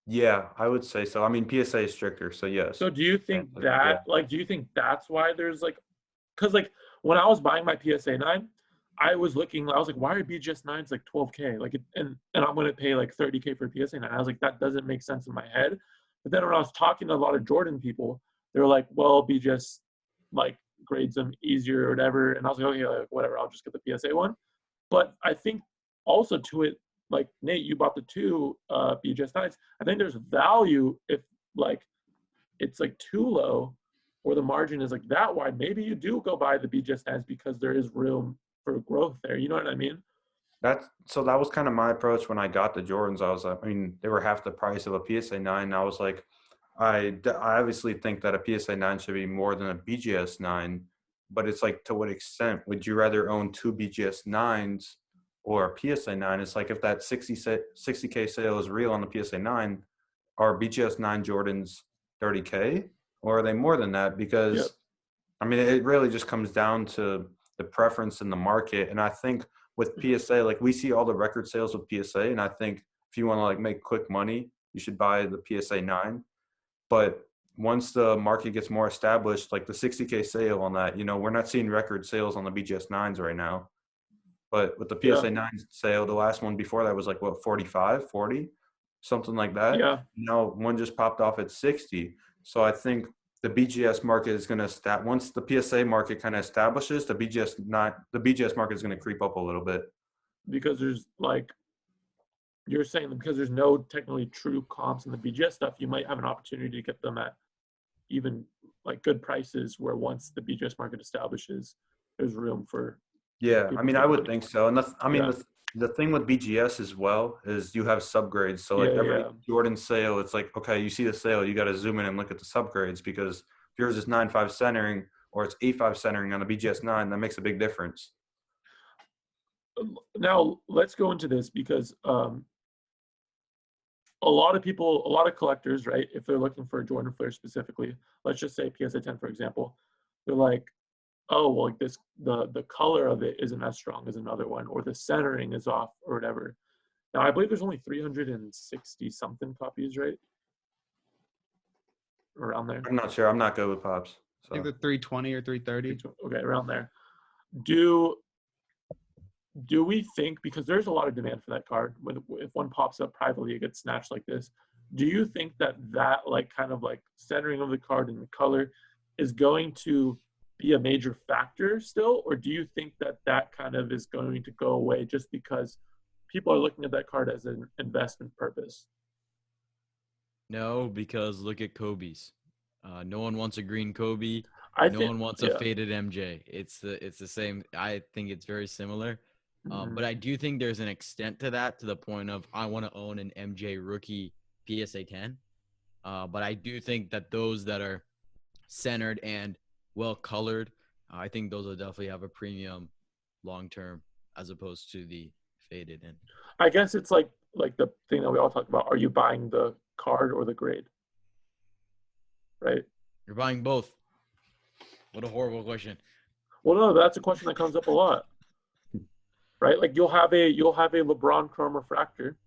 Yeah, I would say so. I mean, PSA is stricter, so yes. So do you think that, do you think that's why there's like, because like when I was buying my PSA 9, I was like, why are BGS 9s like 12K? Like, and I'm going to pay like 30K for a PSA 9. I was like, that doesn't make sense in my head. But then when I was talking to a lot of Jordan people, they were like, well, BGS like grades them easier or whatever. And I was like, okay, like, whatever, I'll just get the PSA one. But I think also to it, like Nate, you bought the two BGS 9s. I think there's value if like it's like too low or the margin is like that wide. Maybe you do go buy the BGS 9s because there is room for growth there. You know what I mean? So that was kind of my approach when I got the Jordans. I mean, they were half the price of a PSA 9. I was like, I obviously think that a PSA 9 should be more than a BGS 9, but it's like, to what extent would you rather own two BGS 9s or a PSA 9? It's like, if that 60K sale is real on the PSA 9, are BGS 9 Jordans 30K, or are they more than that? Because I mean, it really just comes down to the preference in the market. And I think with PSA, like we see all the record sales with PSA, and I think if you want to like make quick money, you should buy the PSA 9. But once the market gets more established, like the 60K sale on that, we're not seeing record sales on the BGS 9s right now. But with the PSA 9 sale, the last one before that was like, what, 45, 40, something like that. Yeah. Now one just popped off at 60. So I think the BGS market is going to once the PSA market kind of establishes, the BGS market is going to creep up a little bit. Because there's like, you're saying because there's no technically true comps in the BGS stuff, you might have an opportunity to get them at even like good prices where once the BGS market establishes, there's room for. Yeah, I mean, I would think so. And the thing with BGS as well is you have subgrades. So like every Jordan sale, it's like, okay, you see the sale, you got to zoom in and look at the subgrades, because if yours is 9.5 centering or it's 8.5 centering on a BGS 9, that makes a big difference. Now let's go into this because a lot of collectors, right, if they're looking for a Jordan Flair specifically, let's just say PSA 10, for example, they're like, oh, well, like this, the color of it isn't as strong as another one, or the centering is off or whatever. Now, I believe there's only 360 something copies, right? Around there. I'm not sure. I'm not good with pops. So. I think the 320 or 330. Okay, around there. Do we think, because there's a lot of demand for that card, if one pops up privately, it gets snatched like this, do you think that like kind of like centering of the card and the color is going to be a major factor still, or do you think that kind of is going to go away just because people are looking at that card as an investment purpose? No, because look at Kobe's. No one wants a green Kobe. No one wants a faded MJ. It's the same. I think it's very similar. But I do think there's an extent to that, to the point of I want to own an MJ rookie PSA 10. But I do think that those that are centered and well colored, I think those will definitely have a premium long term as opposed to the faded in. I guess it's like the thing that we all talk about. Are you buying the card or the grade? Right? You're buying both. What a horrible question. Well, no, that's a question that comes up a lot. Right? Like you'll have a LeBron Chrome refractor,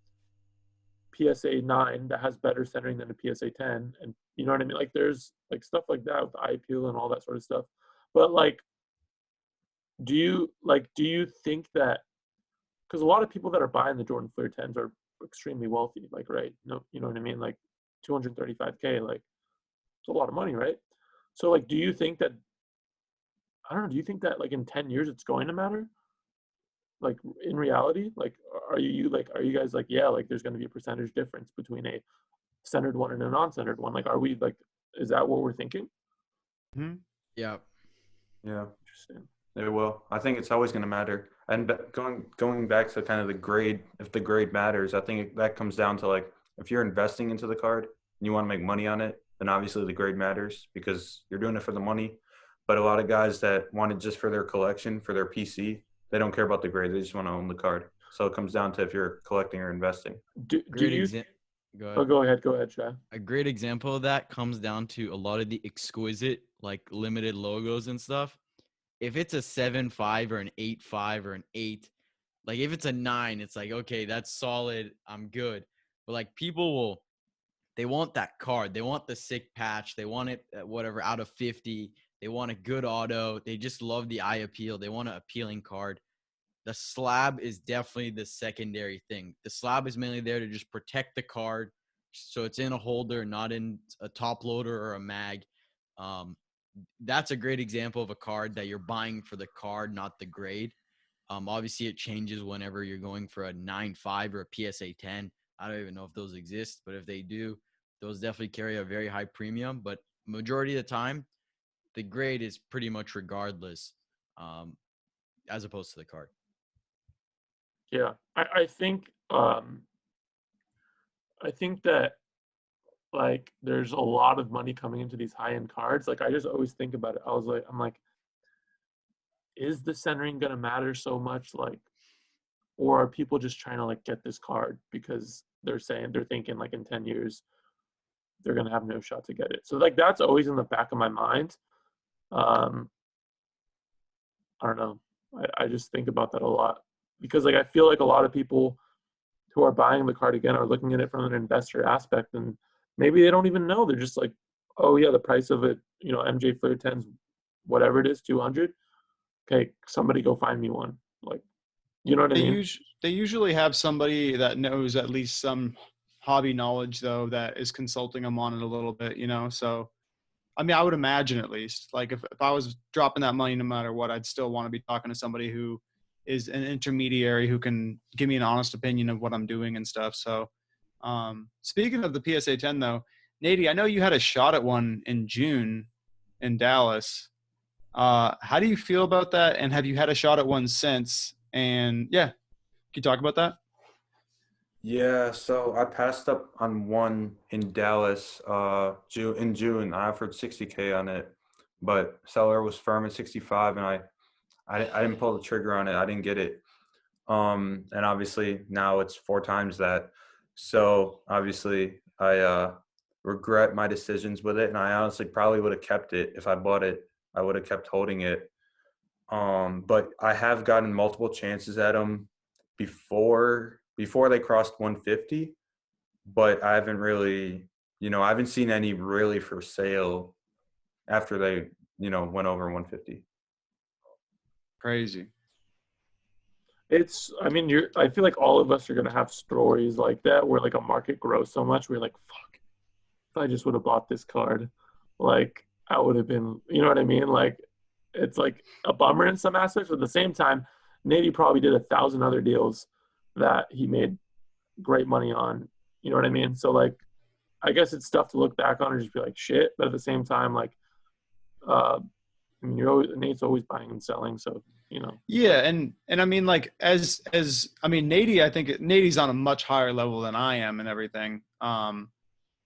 PSA 9 that has better centering than a PSA 10, and you know what I mean. Like there's like stuff like that with eye appeal and all that sort of stuff. But like, do you think that because a lot of people that are buying the Jordan Flair 10s are extremely wealthy, like right? No, you know what I mean. Like 235K, like it's a lot of money, right? So like, do you think that I don't know? Do you think that like in 10 years it's going to matter? Like in reality, like are you guys like yeah, like there's going to be a percentage difference between a centered one and a non-centered one? Like are we like is that what we're thinking? Hmm. Yeah. Yeah, Interesting. it will. I think it's always going to matter. And going back to kind of the grade, if the grade matters, I think that comes down to like if you're investing into the card and you want to make money on it, then obviously the grade matters because you're doing it for the money. But a lot of guys that want it just for their collection, for their PC, they don't care about the grade. They just want to own the card. So it comes down to if you're collecting or investing. Do Great you example. Go ahead. oh go ahead Shaya. A great example of that comes down to a lot of the exquisite, like limited logos and stuff. If it's a 7.5 or an 8.5 or an 8, like if it's a 9, it's like, okay, that's solid. I'm good. But like they want that card. They want the sick patch. They want it at whatever out of 50. They want a good auto. They just love the eye appeal. They want an appealing card. The slab is definitely the secondary thing. The slab is mainly there to just protect the card. So it's in a holder, not in a top loader or a mag. That's a great example of a card that you're buying for the card, not the grade. Obviously, it changes whenever you're going for a 9.5 or a PSA 10. I don't even know if those exist, but if they do, those definitely carry a very high premium. But majority of the time, the grade is pretty much regardless, as opposed to the card. Yeah, I think that like there's a lot of money coming into these high-end cards. Like I just always think about it. I'm like, is the centering gonna matter so much? Like, or are people just trying to like get this card because they're thinking like in 10 years they're gonna have no shot to get it. So like that's always in the back of my mind. I don't know. I just think about that a lot because like I feel like a lot of people who are buying the card again are looking at it from an investor aspect and maybe they don't even know. They're just like, oh yeah, the price of it, you know, MJ Flair 10's whatever it is, 200. Okay, somebody go find me one. Like, you know what I mean? They usually have somebody that knows at least some hobby knowledge though that is consulting them on it a little bit, you know. So I mean, I would imagine at least like if I was dropping that money no matter what, I'd still want to be talking to somebody who is an intermediary who can give me an honest opinion of what I'm doing and stuff. So speaking of the PSA 10 though, Natey, I know you had a shot at one in June in Dallas. How do you feel about that? And have you had a shot at one since? And yeah, can you talk about that? Yeah, so I passed up on one in Dallas in June. I offered 60K on it, but seller was firm at 65 and I didn't pull the trigger on it. I didn't get it. And obviously now it's 4 times that. So obviously I regret my decisions with it, and I honestly probably would have kept it if I bought it. I would have kept holding it. But I have gotten multiple chances at them before they crossed 150, but I haven't really, I haven't seen any really for sale after they, went over 150. Crazy. I mean, I feel like all of us are going to have stories like that where like a market grows so much. We're like, fuck, if I just would have bought this card, like I would have been, you know what I mean? Like, it's like a bummer in some aspects, but at the same time, Natey probably did 1,000 other deals that he made great money on. You know what I mean? So like, I guess it's tough to look back on and just be like shit, but at the same time, like, I mean, Nate's always buying and selling, so Yeah, and I mean, like as I mean, Natey, I think Natey's on a much higher level than I am and everything,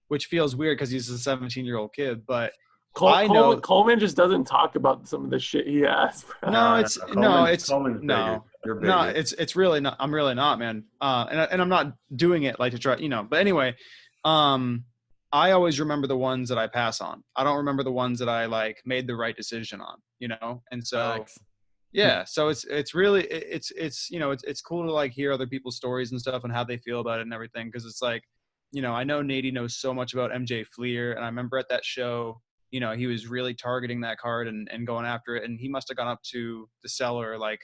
which feels weird because he's a 17-year-old kid. But I know. Coleman just doesn't talk about some of the shit he has. Bro. No, it's no, it's Coleman's bigger. no, You're no, bigger. it's really not. I'm really not, man. And I'm not doing it like to try, But anyway, I always remember the ones that I pass on. I don't remember the ones that I like made the right decision on, And so, Facts. yeah, so it's really it's it's cool to like hear other people's stories and stuff and how they feel about it and everything, because it's like, I know Natey knows so much about MJ Fleer, and I remember at that show, he was really targeting that card and going after it, and he must have gone up to the seller like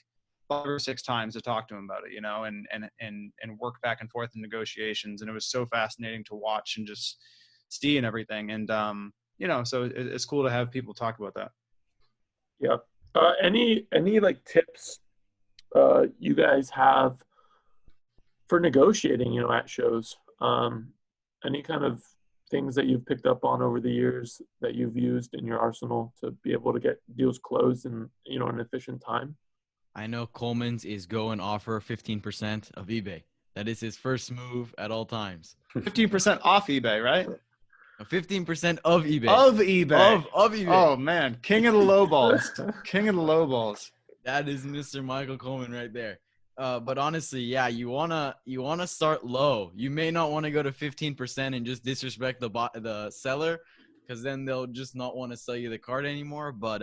5 or 6 times to talk to him about it, and work back and forth in negotiations, and it was so fascinating to watch and just see and everything, and so it's cool to have people talk about that. Yeah. Any like tips you guys have for negotiating, at shows? Any kind of things that you've picked up on over the years that you've used in your arsenal to be able to get deals closed in, an efficient time? I know Coleman's is go and offer 15% of eBay. That is his first move at all times. 15% off eBay, right? 15% of eBay. Of eBay. Of eBay. Oh man, king of the low balls. King of the low balls. That is Mr. Michael Coleman right there. But honestly, yeah, you wanna start low. You may not want to go to 15% and just disrespect the seller, because then they'll just not want to sell you the card anymore. But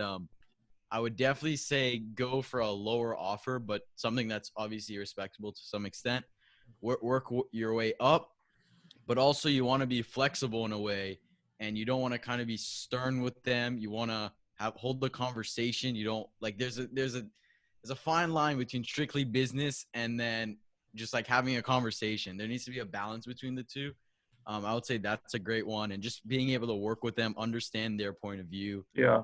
I would definitely say go for a lower offer, but something that's obviously respectable to some extent. Work your way up, but also you want to be flexible in a way, and you don't want to kind of be stern with them. You want to hold the conversation. You don't like there's a fine line between strictly business and then just like having a conversation. There needs to be a balance between the two. I would say that's a great one, and just being able to work with them, understand their point of view. Yeah.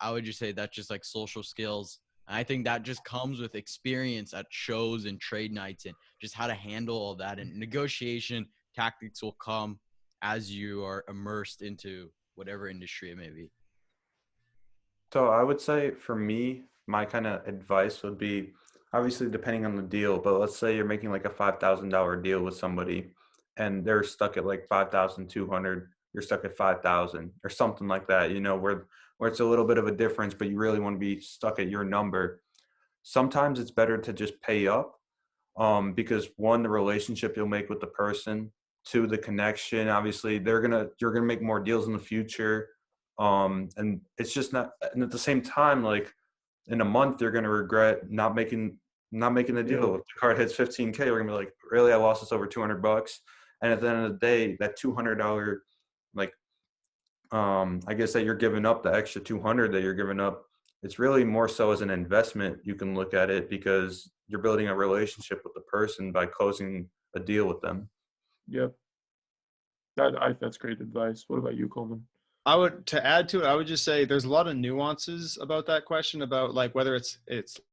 I would just say that's just like social skills. And I think that just comes with experience at shows and trade nights and just how to handle all that. And negotiation tactics will come as you are immersed into whatever industry it may be. So I would say for me, my kind of advice would be obviously depending on the deal, but let's say you're making like a $5,000 deal with somebody and they're stuck at like 5,200, you're stuck at 5,000 or something like that, where it's a little bit of a difference, but you really want to be stuck at your number. Sometimes it's better to just pay up because one, the relationship you'll make with the person, two, the connection, obviously you're going to make more deals in the future. And it's just not, and at the same time, like in a month, you're going to regret not making the deal. If the card hits 15K, we're going to be like, really, I lost this over $200. And at the end of the day, that $200, like, I guess that you're giving up, the extra 200 that you're giving up, it's really more so as an investment. You can look at it because you're building a relationship with the person by closing a deal with them. Yep. That's great advice. What about you, Coleman? To add to it, I would just say there's a lot of nuances about that question about like whether it's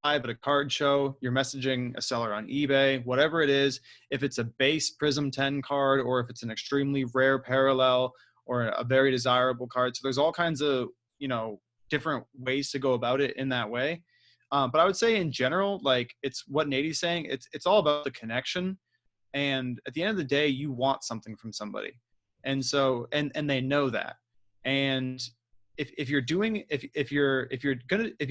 live at a card show, you're messaging a seller on eBay, whatever it is, if it's a base Prism 10 card or if it's an extremely rare parallel or a very desirable card. So there's all kinds of, different ways to go about it in that way. But I would say in general, like it's what Natey's saying, it's all about the connection. And at the end of the day, you want something from somebody. And so, and they know that. And if you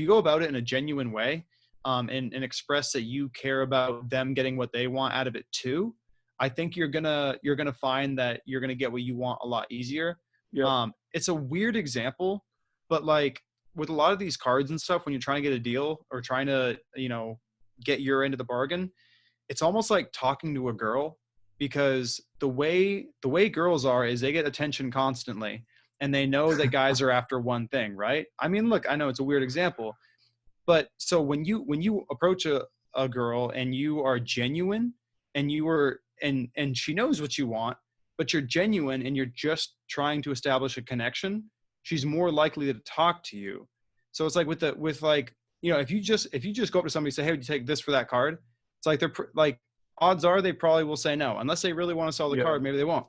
go about it in a genuine way, and express that you care about them getting what they want out of it too, I think you're gonna find that you're gonna get what you want a lot easier. Yep. It's a weird example, but like with a lot of these cards and stuff, when you're trying to get a deal or trying to, get your end of the bargain, it's almost like talking to a girl, because the way girls are is they get attention constantly. And they know that guys are after one thing, right? I mean, look, I know it's a weird example, but so when you approach a girl and you are genuine and and she knows what you want, but you're genuine and you're just trying to establish a connection, she's more likely to talk to you. So it's like if you just go up to somebody and say, hey, would you take this for that card? It's like like odds are they probably will say no, unless they really want to sell the card, maybe they won't.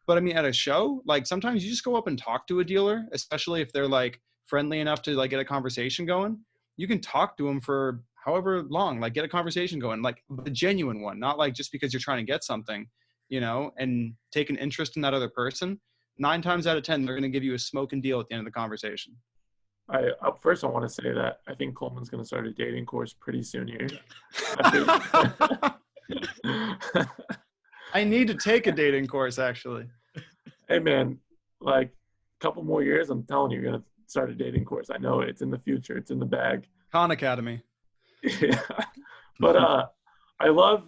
But I mean, at a show, like sometimes you just go up and talk to a dealer, especially if they're like friendly enough to like get a conversation going. You can talk to them for however long, like get a conversation going, like a genuine one, not like just because you're trying to get something, and take an interest in that other person. 9 times out of 10, they're going to give you a smoking deal at the end of the conversation. First, I want to say that I think Coleman's going to start a dating course pretty soon here. I think. I need to take a dating course, actually. Hey, man, like a couple more years, I'm telling you, you're going to start a dating course. I know it's in the future. It's in the bag. Khan Academy. Yeah. But I love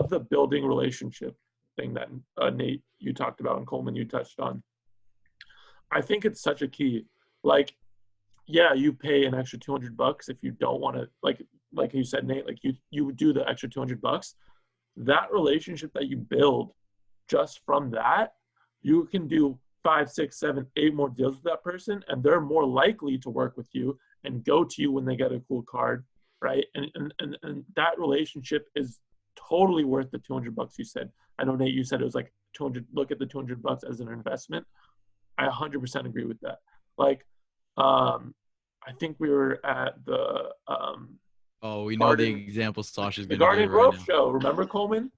the building relationship thing that Nate, you talked about, and Coleman, you touched on. I think it's such a key. Like, yeah, you pay an extra $200 if you don't want to, like you said, Nate, like you would do the extra $200. That relationship that you build just from that, you can do 5, 6, 7, 8 more deals with that person, and they're more likely to work with you and go to you when they get a cool card, right? And that relationship is totally worth the $200 you said. I know, Nate, you said it was like 200. Look at the $200 as an investment. I 100% agree with that. Like, I think we were at the we know the example Sasha's going to Garden give Grove right now. show. Remember, Coleman?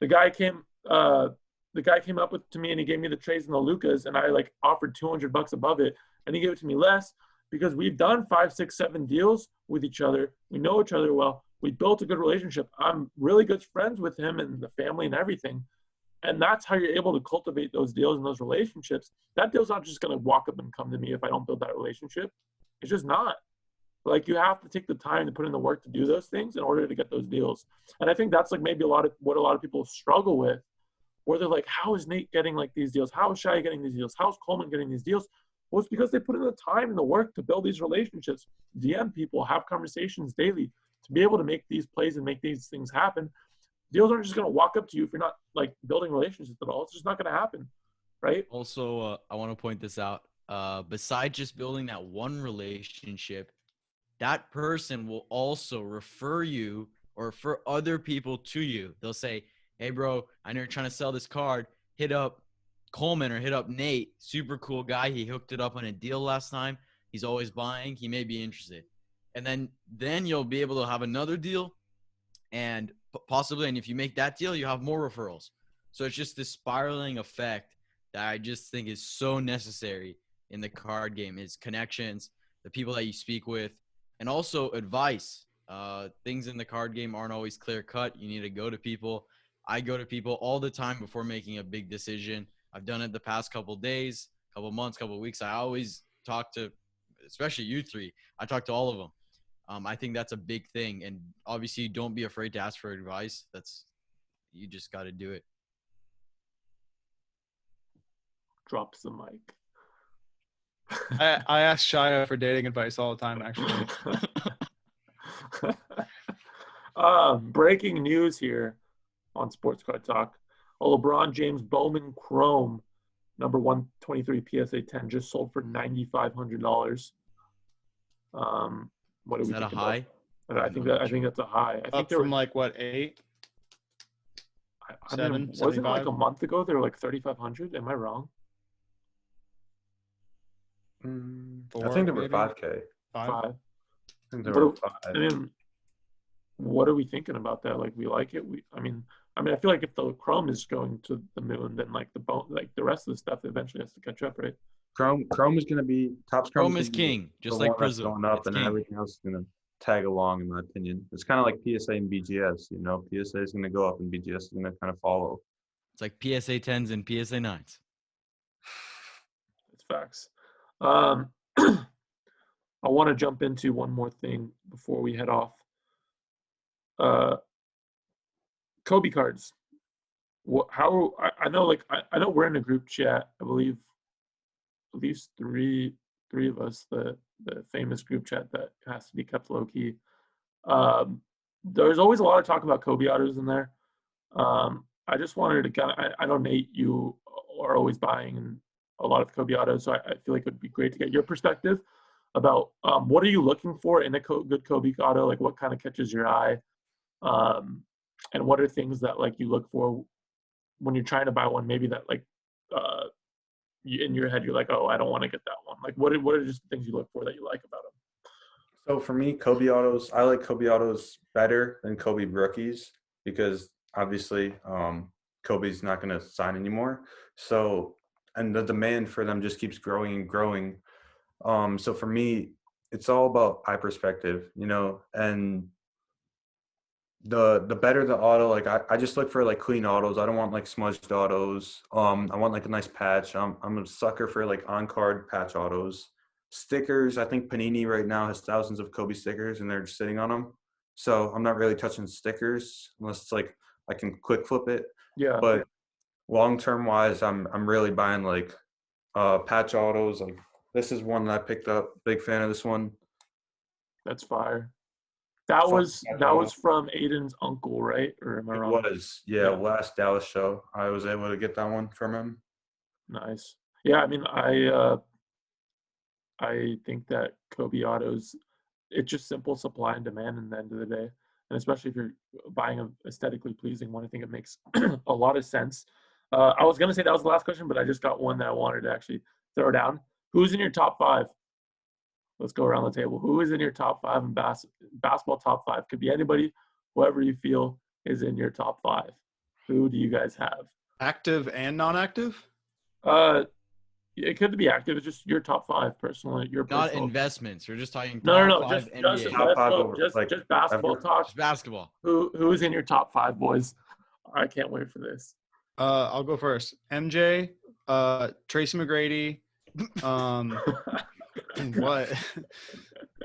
The guy came up to me and he gave me the trays and the Lucas, and I like offered $200 above it, and he gave it to me less because we've done 5, 6, 7 deals with each other. We know each other well. We built a good relationship. I'm really good friends with him and the family and everything. And that's how you're able to cultivate those deals and those relationships. That deal's not just going to walk up and come to me if I don't build that relationship. It's just not. Like, you have to take the time to put in the work to do those things in order to get those deals. And I think that's like maybe what a lot of people struggle with, where they're like, how is Nate getting like these deals? How is Shaya getting these deals? How is Coleman getting these deals? Well, it's because they put in the time and the work to build these relationships, DM people, have conversations daily to be able to make these plays and make these things happen. Deals aren't just going to walk up to you if you're not like building relationships at all. It's just not going to happen, right? Also, I want to point this out. Besides just building that one relationship, that person will also refer you or refer other people to you. They'll say, hey, bro, I know you're trying to sell this card. Hit up Coleman or hit up Nate. Super cool guy. He hooked it up on a deal last time. He's always buying. He may be interested. And then you'll be able to have another deal and possibly, and if you make that deal, you have more referrals. So it's just this spiraling effect that I just think is so necessary in the card game, is connections, the people that you speak with, and also advice. Things in the card game aren't always clear cut. You need to go to people. I go to people all the time before making a big decision. I've done it the past couple days, couple months, couple weeks. I always talk to, especially you three. I talk to all of them. I think that's a big thing. And obviously, don't be afraid to ask for advice. You just got to do it. Drops the mic. I ask Shaya for dating advice all the time, actually. Breaking news here on Sports Card Talk. A LeBron James Bowman Chrome, number 123 PSA 10, just sold for $9,500. What do we think? Is that a high? I think that's a high. I think up from like what, 8? I mean, wasn't it like a month ago they were like 3,500? Am I wrong? I think they were 5K. 5. I think they were 5. I mean, what are we thinking about that? Like, we like it. I mean, I feel like if the Chrome is going to the moon, then like the rest of the stuff eventually has to catch up, right? Chrome is going to be top. Chrome is king, just like Prism. Going up, and everything else is going to tag along, in my opinion. It's kind of like PSA and BGS. You know, PSA is going to go up, and BGS is going to kind of follow. It's like PSA 10s and PSA 9s. It's facts. I want to jump into one more thing before we head off. Kobe cards. I know we're in a group chat. I believe at least three of us, the famous group chat that has to be kept low key. There's always a lot of talk about Kobe autos in there. I just wanted to I know, Nate, you are always buying a lot of Kobe autos, so I feel like it would be great to get your perspective about what are you looking for in a good Kobe auto? Like, what kind of catches your eye? And what are things that like you look for when you're trying to buy one? Maybe that like in your head you're like, oh, I don't want to get that one. Like, what are just things you look for that you like about them? So for me, Kobe autos, I like Kobe autos better than Kobe rookies because obviously Kobe's not going to sign anymore. So and the demand for them just keeps growing and growing. So for me, it's all about eye perspective, and the better the auto, like I just look for like clean autos. I don't want like smudged autos. I want like a nice patch. I'm a sucker for like on-card patch autos. Stickers, I think Panini right now has thousands of Kobe stickers and they're just sitting on them. So I'm not really touching stickers unless it's like I can quick flip it. Yeah. But long-term wise, I'm really buying like patch autos. Like this is one that I picked up. Big fan of this one. That's fire. That was from Aiden's uncle, right? Or am I It wrong? was, yeah, last Dallas show. I was able to get that one from him. Nice. Yeah, I mean, I think that Kobe autos, it's just simple supply and demand in the end of the day. And especially if you're buying an aesthetically pleasing one, I think it makes a lot of sense. I was going to say that was the last question, but I just got one that I wanted to actually throw down. Who's in your top 5? Let's go around the table. Who is in your top 5 in basketball top 5? Could be anybody, whoever you feel is in your top 5. Who do you guys have? Active and non-active? It could be active. It's just your top 5 personally. Your Not personal. investments. We're just talking No, top 5 just NBA. Top let's five go. over, Just like, basketball ever. talk. Just basketball. Who's in your top 5, boys? I can't wait for this. I'll go first. MJ, Tracy McGrady, what?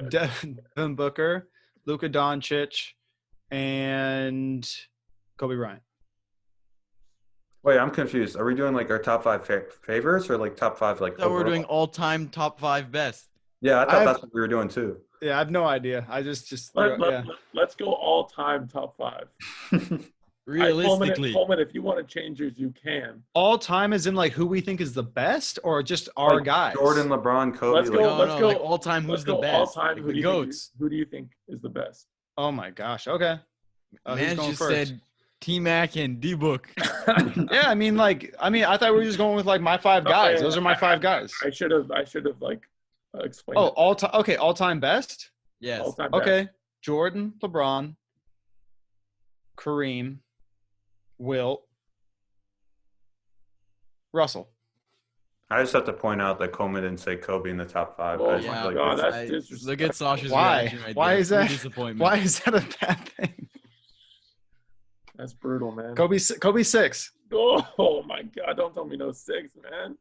Devin Booker, Luka Doncic, and Kobe Bryant. Wait, I'm confused. Are we doing like our top 5 favorites or like top 5 like So we're overall? doing all-time top 5 best. Yeah, I thought that's what we were doing too. Yeah, I have no idea. I just Let's go all-time top 5. Realistically, Coleman, if you want to change yours, you can. all time is in like who we think is the best, or just our Like guys. Jordan, LeBron, Kobe. Let's go. like, Let's go. like all-time. Let's Who's the go best? all-time. Like Who the do you goats. Who do you think is the best? Oh my gosh. Okay. Who's Man going just first? said T-Mac and D-Book. Yeah, I thought we were just going with like my 5 guys. Those are my 5 guys. I should have like explained. Oh, it. all time. Okay, all time best. Yes. All-time best. Okay, Jordan, LeBron, Kareem, Wilt, Russell. I just have to point out that Coleman didn't say Kobe in the top 5. Oh I just my feel like God, it's- that's disrespectful. Look at Sasha's Why? reaction right Why there. is that? Pure disappointment. Why is that a bad thing? That's brutal, man. Kobe 6. Oh my God! Don't tell me no 6, man.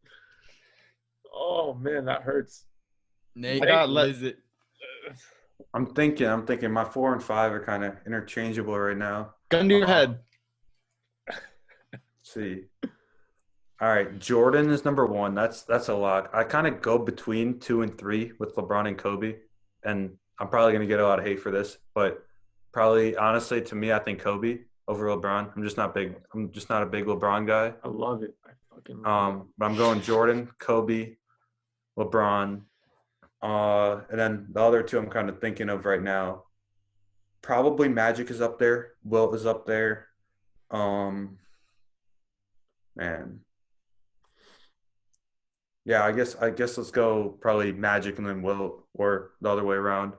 Oh man, that hurts. Nate, God, what is it? I'm thinking my 4 and 5 are kind of interchangeable right now. Gun to your head. Let's see. All right, Jordan is number 1. That's a lock. I kind of go between 2 and 3 with LeBron and Kobe, and I'm probably going to get a lot of hate for this, but probably honestly to me, I think Kobe over LeBron. I'm just not a big LeBron guy. I love it. I fucking love it. But I'm going Jordan, Kobe, LeBron, and then the other 2 I'm kind of thinking of right now. Probably Magic is up there. Wilt is up there. Man. Yeah, I guess let's go probably Magic and then Wilt, or the other way around.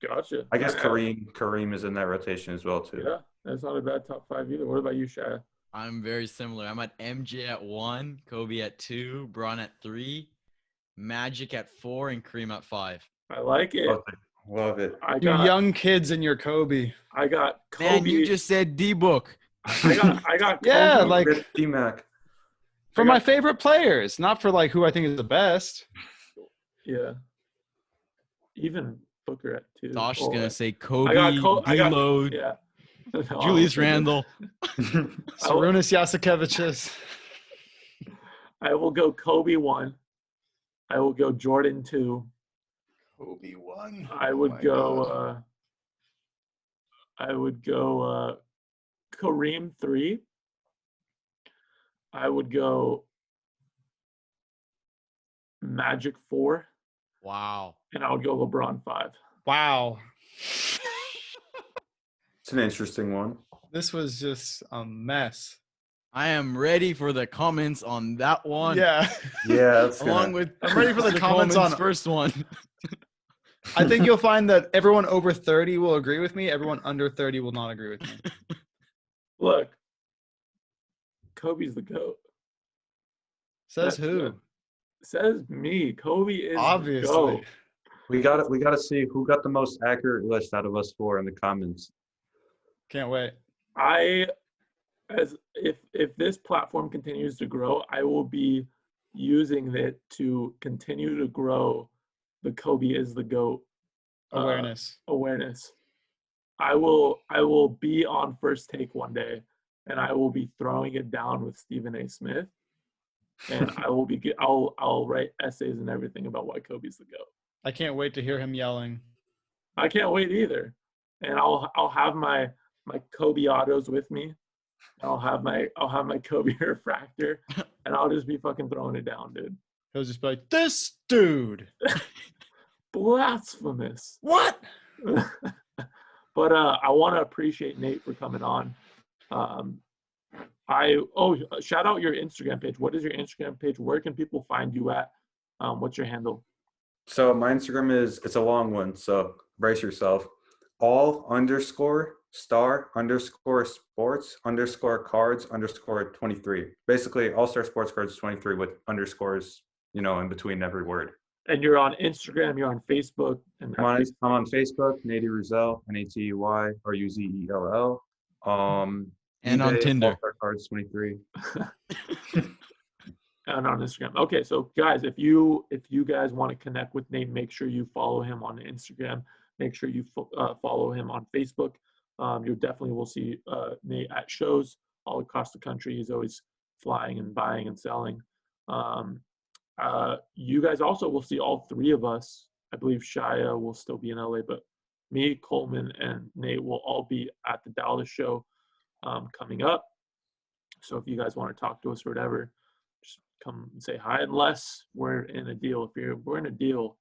Gotcha. I guess Kareem is in that rotation as well too. Yeah, that's not a bad top 5 either. What about you, Shaya? I'm very similar. I'm at MJ at 1, Kobe at 2, Bron at 3, Magic at 4, and Kareem at 5. I like it. Love it. I You got young kids in your Kobe. I got Kobe. Man, you just said D-Book. I got Kobe. Yeah, like T-Mac. for my favorite players, not for like who I think is the best. Yeah. Even Booker at 2. Josh is Oh, gonna say Kobe, I got D-Load, yeah. Julius Randle. Sarunas Jasikevičius. I will go Kobe 1. I will go Jordan 2. Kobe 1. I would go Kareem 3. I would go Magic 4. Wow. And I would go LeBron 5. Wow. It's an interesting one. This was just a mess. I am ready for the comments on that one. Yeah. Yeah, that's Along with I'm ready for the Mr. comments Coleman's on- first one. I think you'll find that everyone over 30 will agree with me. Everyone under 30 will not agree with me. Look, Kobe's the GOAT. Says who? Says me. Kobe is the Obviously. GOAT. We gotta see who got the most accurate list out of us four in the comments. Can't wait. If this platform continues to grow, I will be using it to continue to grow the Kobe is the GOAT Awareness. I will be on First Take one day, and I will be throwing it down with Stephen A. Smith, and I'll write essays and everything about why Kobe's the GOAT. I can't wait to hear him yelling. I can't wait either, and I'll have my Kobe autos with me. I'll have my Kobe refractor, and I'll just be fucking throwing it down, dude. He'll just be like, this dude. Blasphemous. What? But I want to appreciate Nate for coming on. Shout out your Instagram page. What is your Instagram page? Where can people find you at? What's your handle? So my Instagram it's a long one, so brace yourself. all_star_sports_cards_23. Basically, all-star sports cards 23 with underscores, in between every word. And you're on Instagram, you're on Facebook. And I'm on Facebook, Natey Ruzell, NATEY RUZELL. And on Tinder. All-star cards 23. And on Instagram. Okay, so guys, if you guys want to connect with Nate, make sure you follow him on Instagram. Make sure you follow him on Facebook. You definitely will see Nate at shows all across the country. He's always flying and buying and selling. You guys also will see all three of us. I believe Shaya will still be in LA, but me, Coleman, and Nate will all be at the Dallas show coming up. So if you guys want to talk to us or whatever, just come and say hi, unless we're in a deal. If we're in a deal,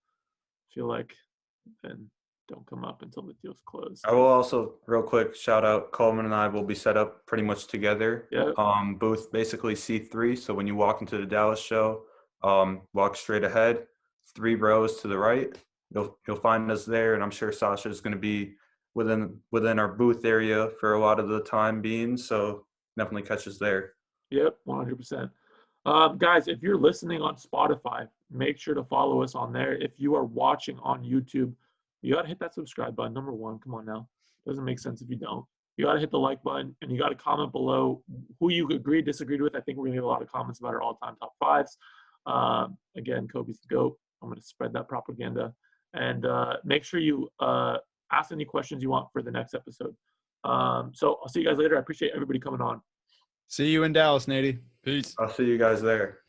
feel like, then don't come up until the deal's closed. I will also, real quick, shout out Coleman and I will be set up pretty much together. Yeah. Booth basically C3. So when you walk into the Dallas show, walk straight ahead, 3 rows to the right. You'll find us there, and I'm sure Sasha is going to be within our booth area for a lot of the time being. So definitely catch us there. Yep, 100%. Guys, if you're listening on Spotify, make sure to follow us on there. If you are watching on YouTube, you got to hit that subscribe button. Number one, come on now. Doesn't make sense if you don't. You got to hit the like button, and you got to comment below who you agreed, disagreed with. I think we're going to get a lot of comments about our all-time top 5s. Again, Kobe's the GOAT. I'm going to spread that propaganda. And make sure you ask any questions you want for the next episode. So I'll see you guys later. I appreciate everybody coming on. See you in Dallas, Natey. Peace. I'll see you guys there.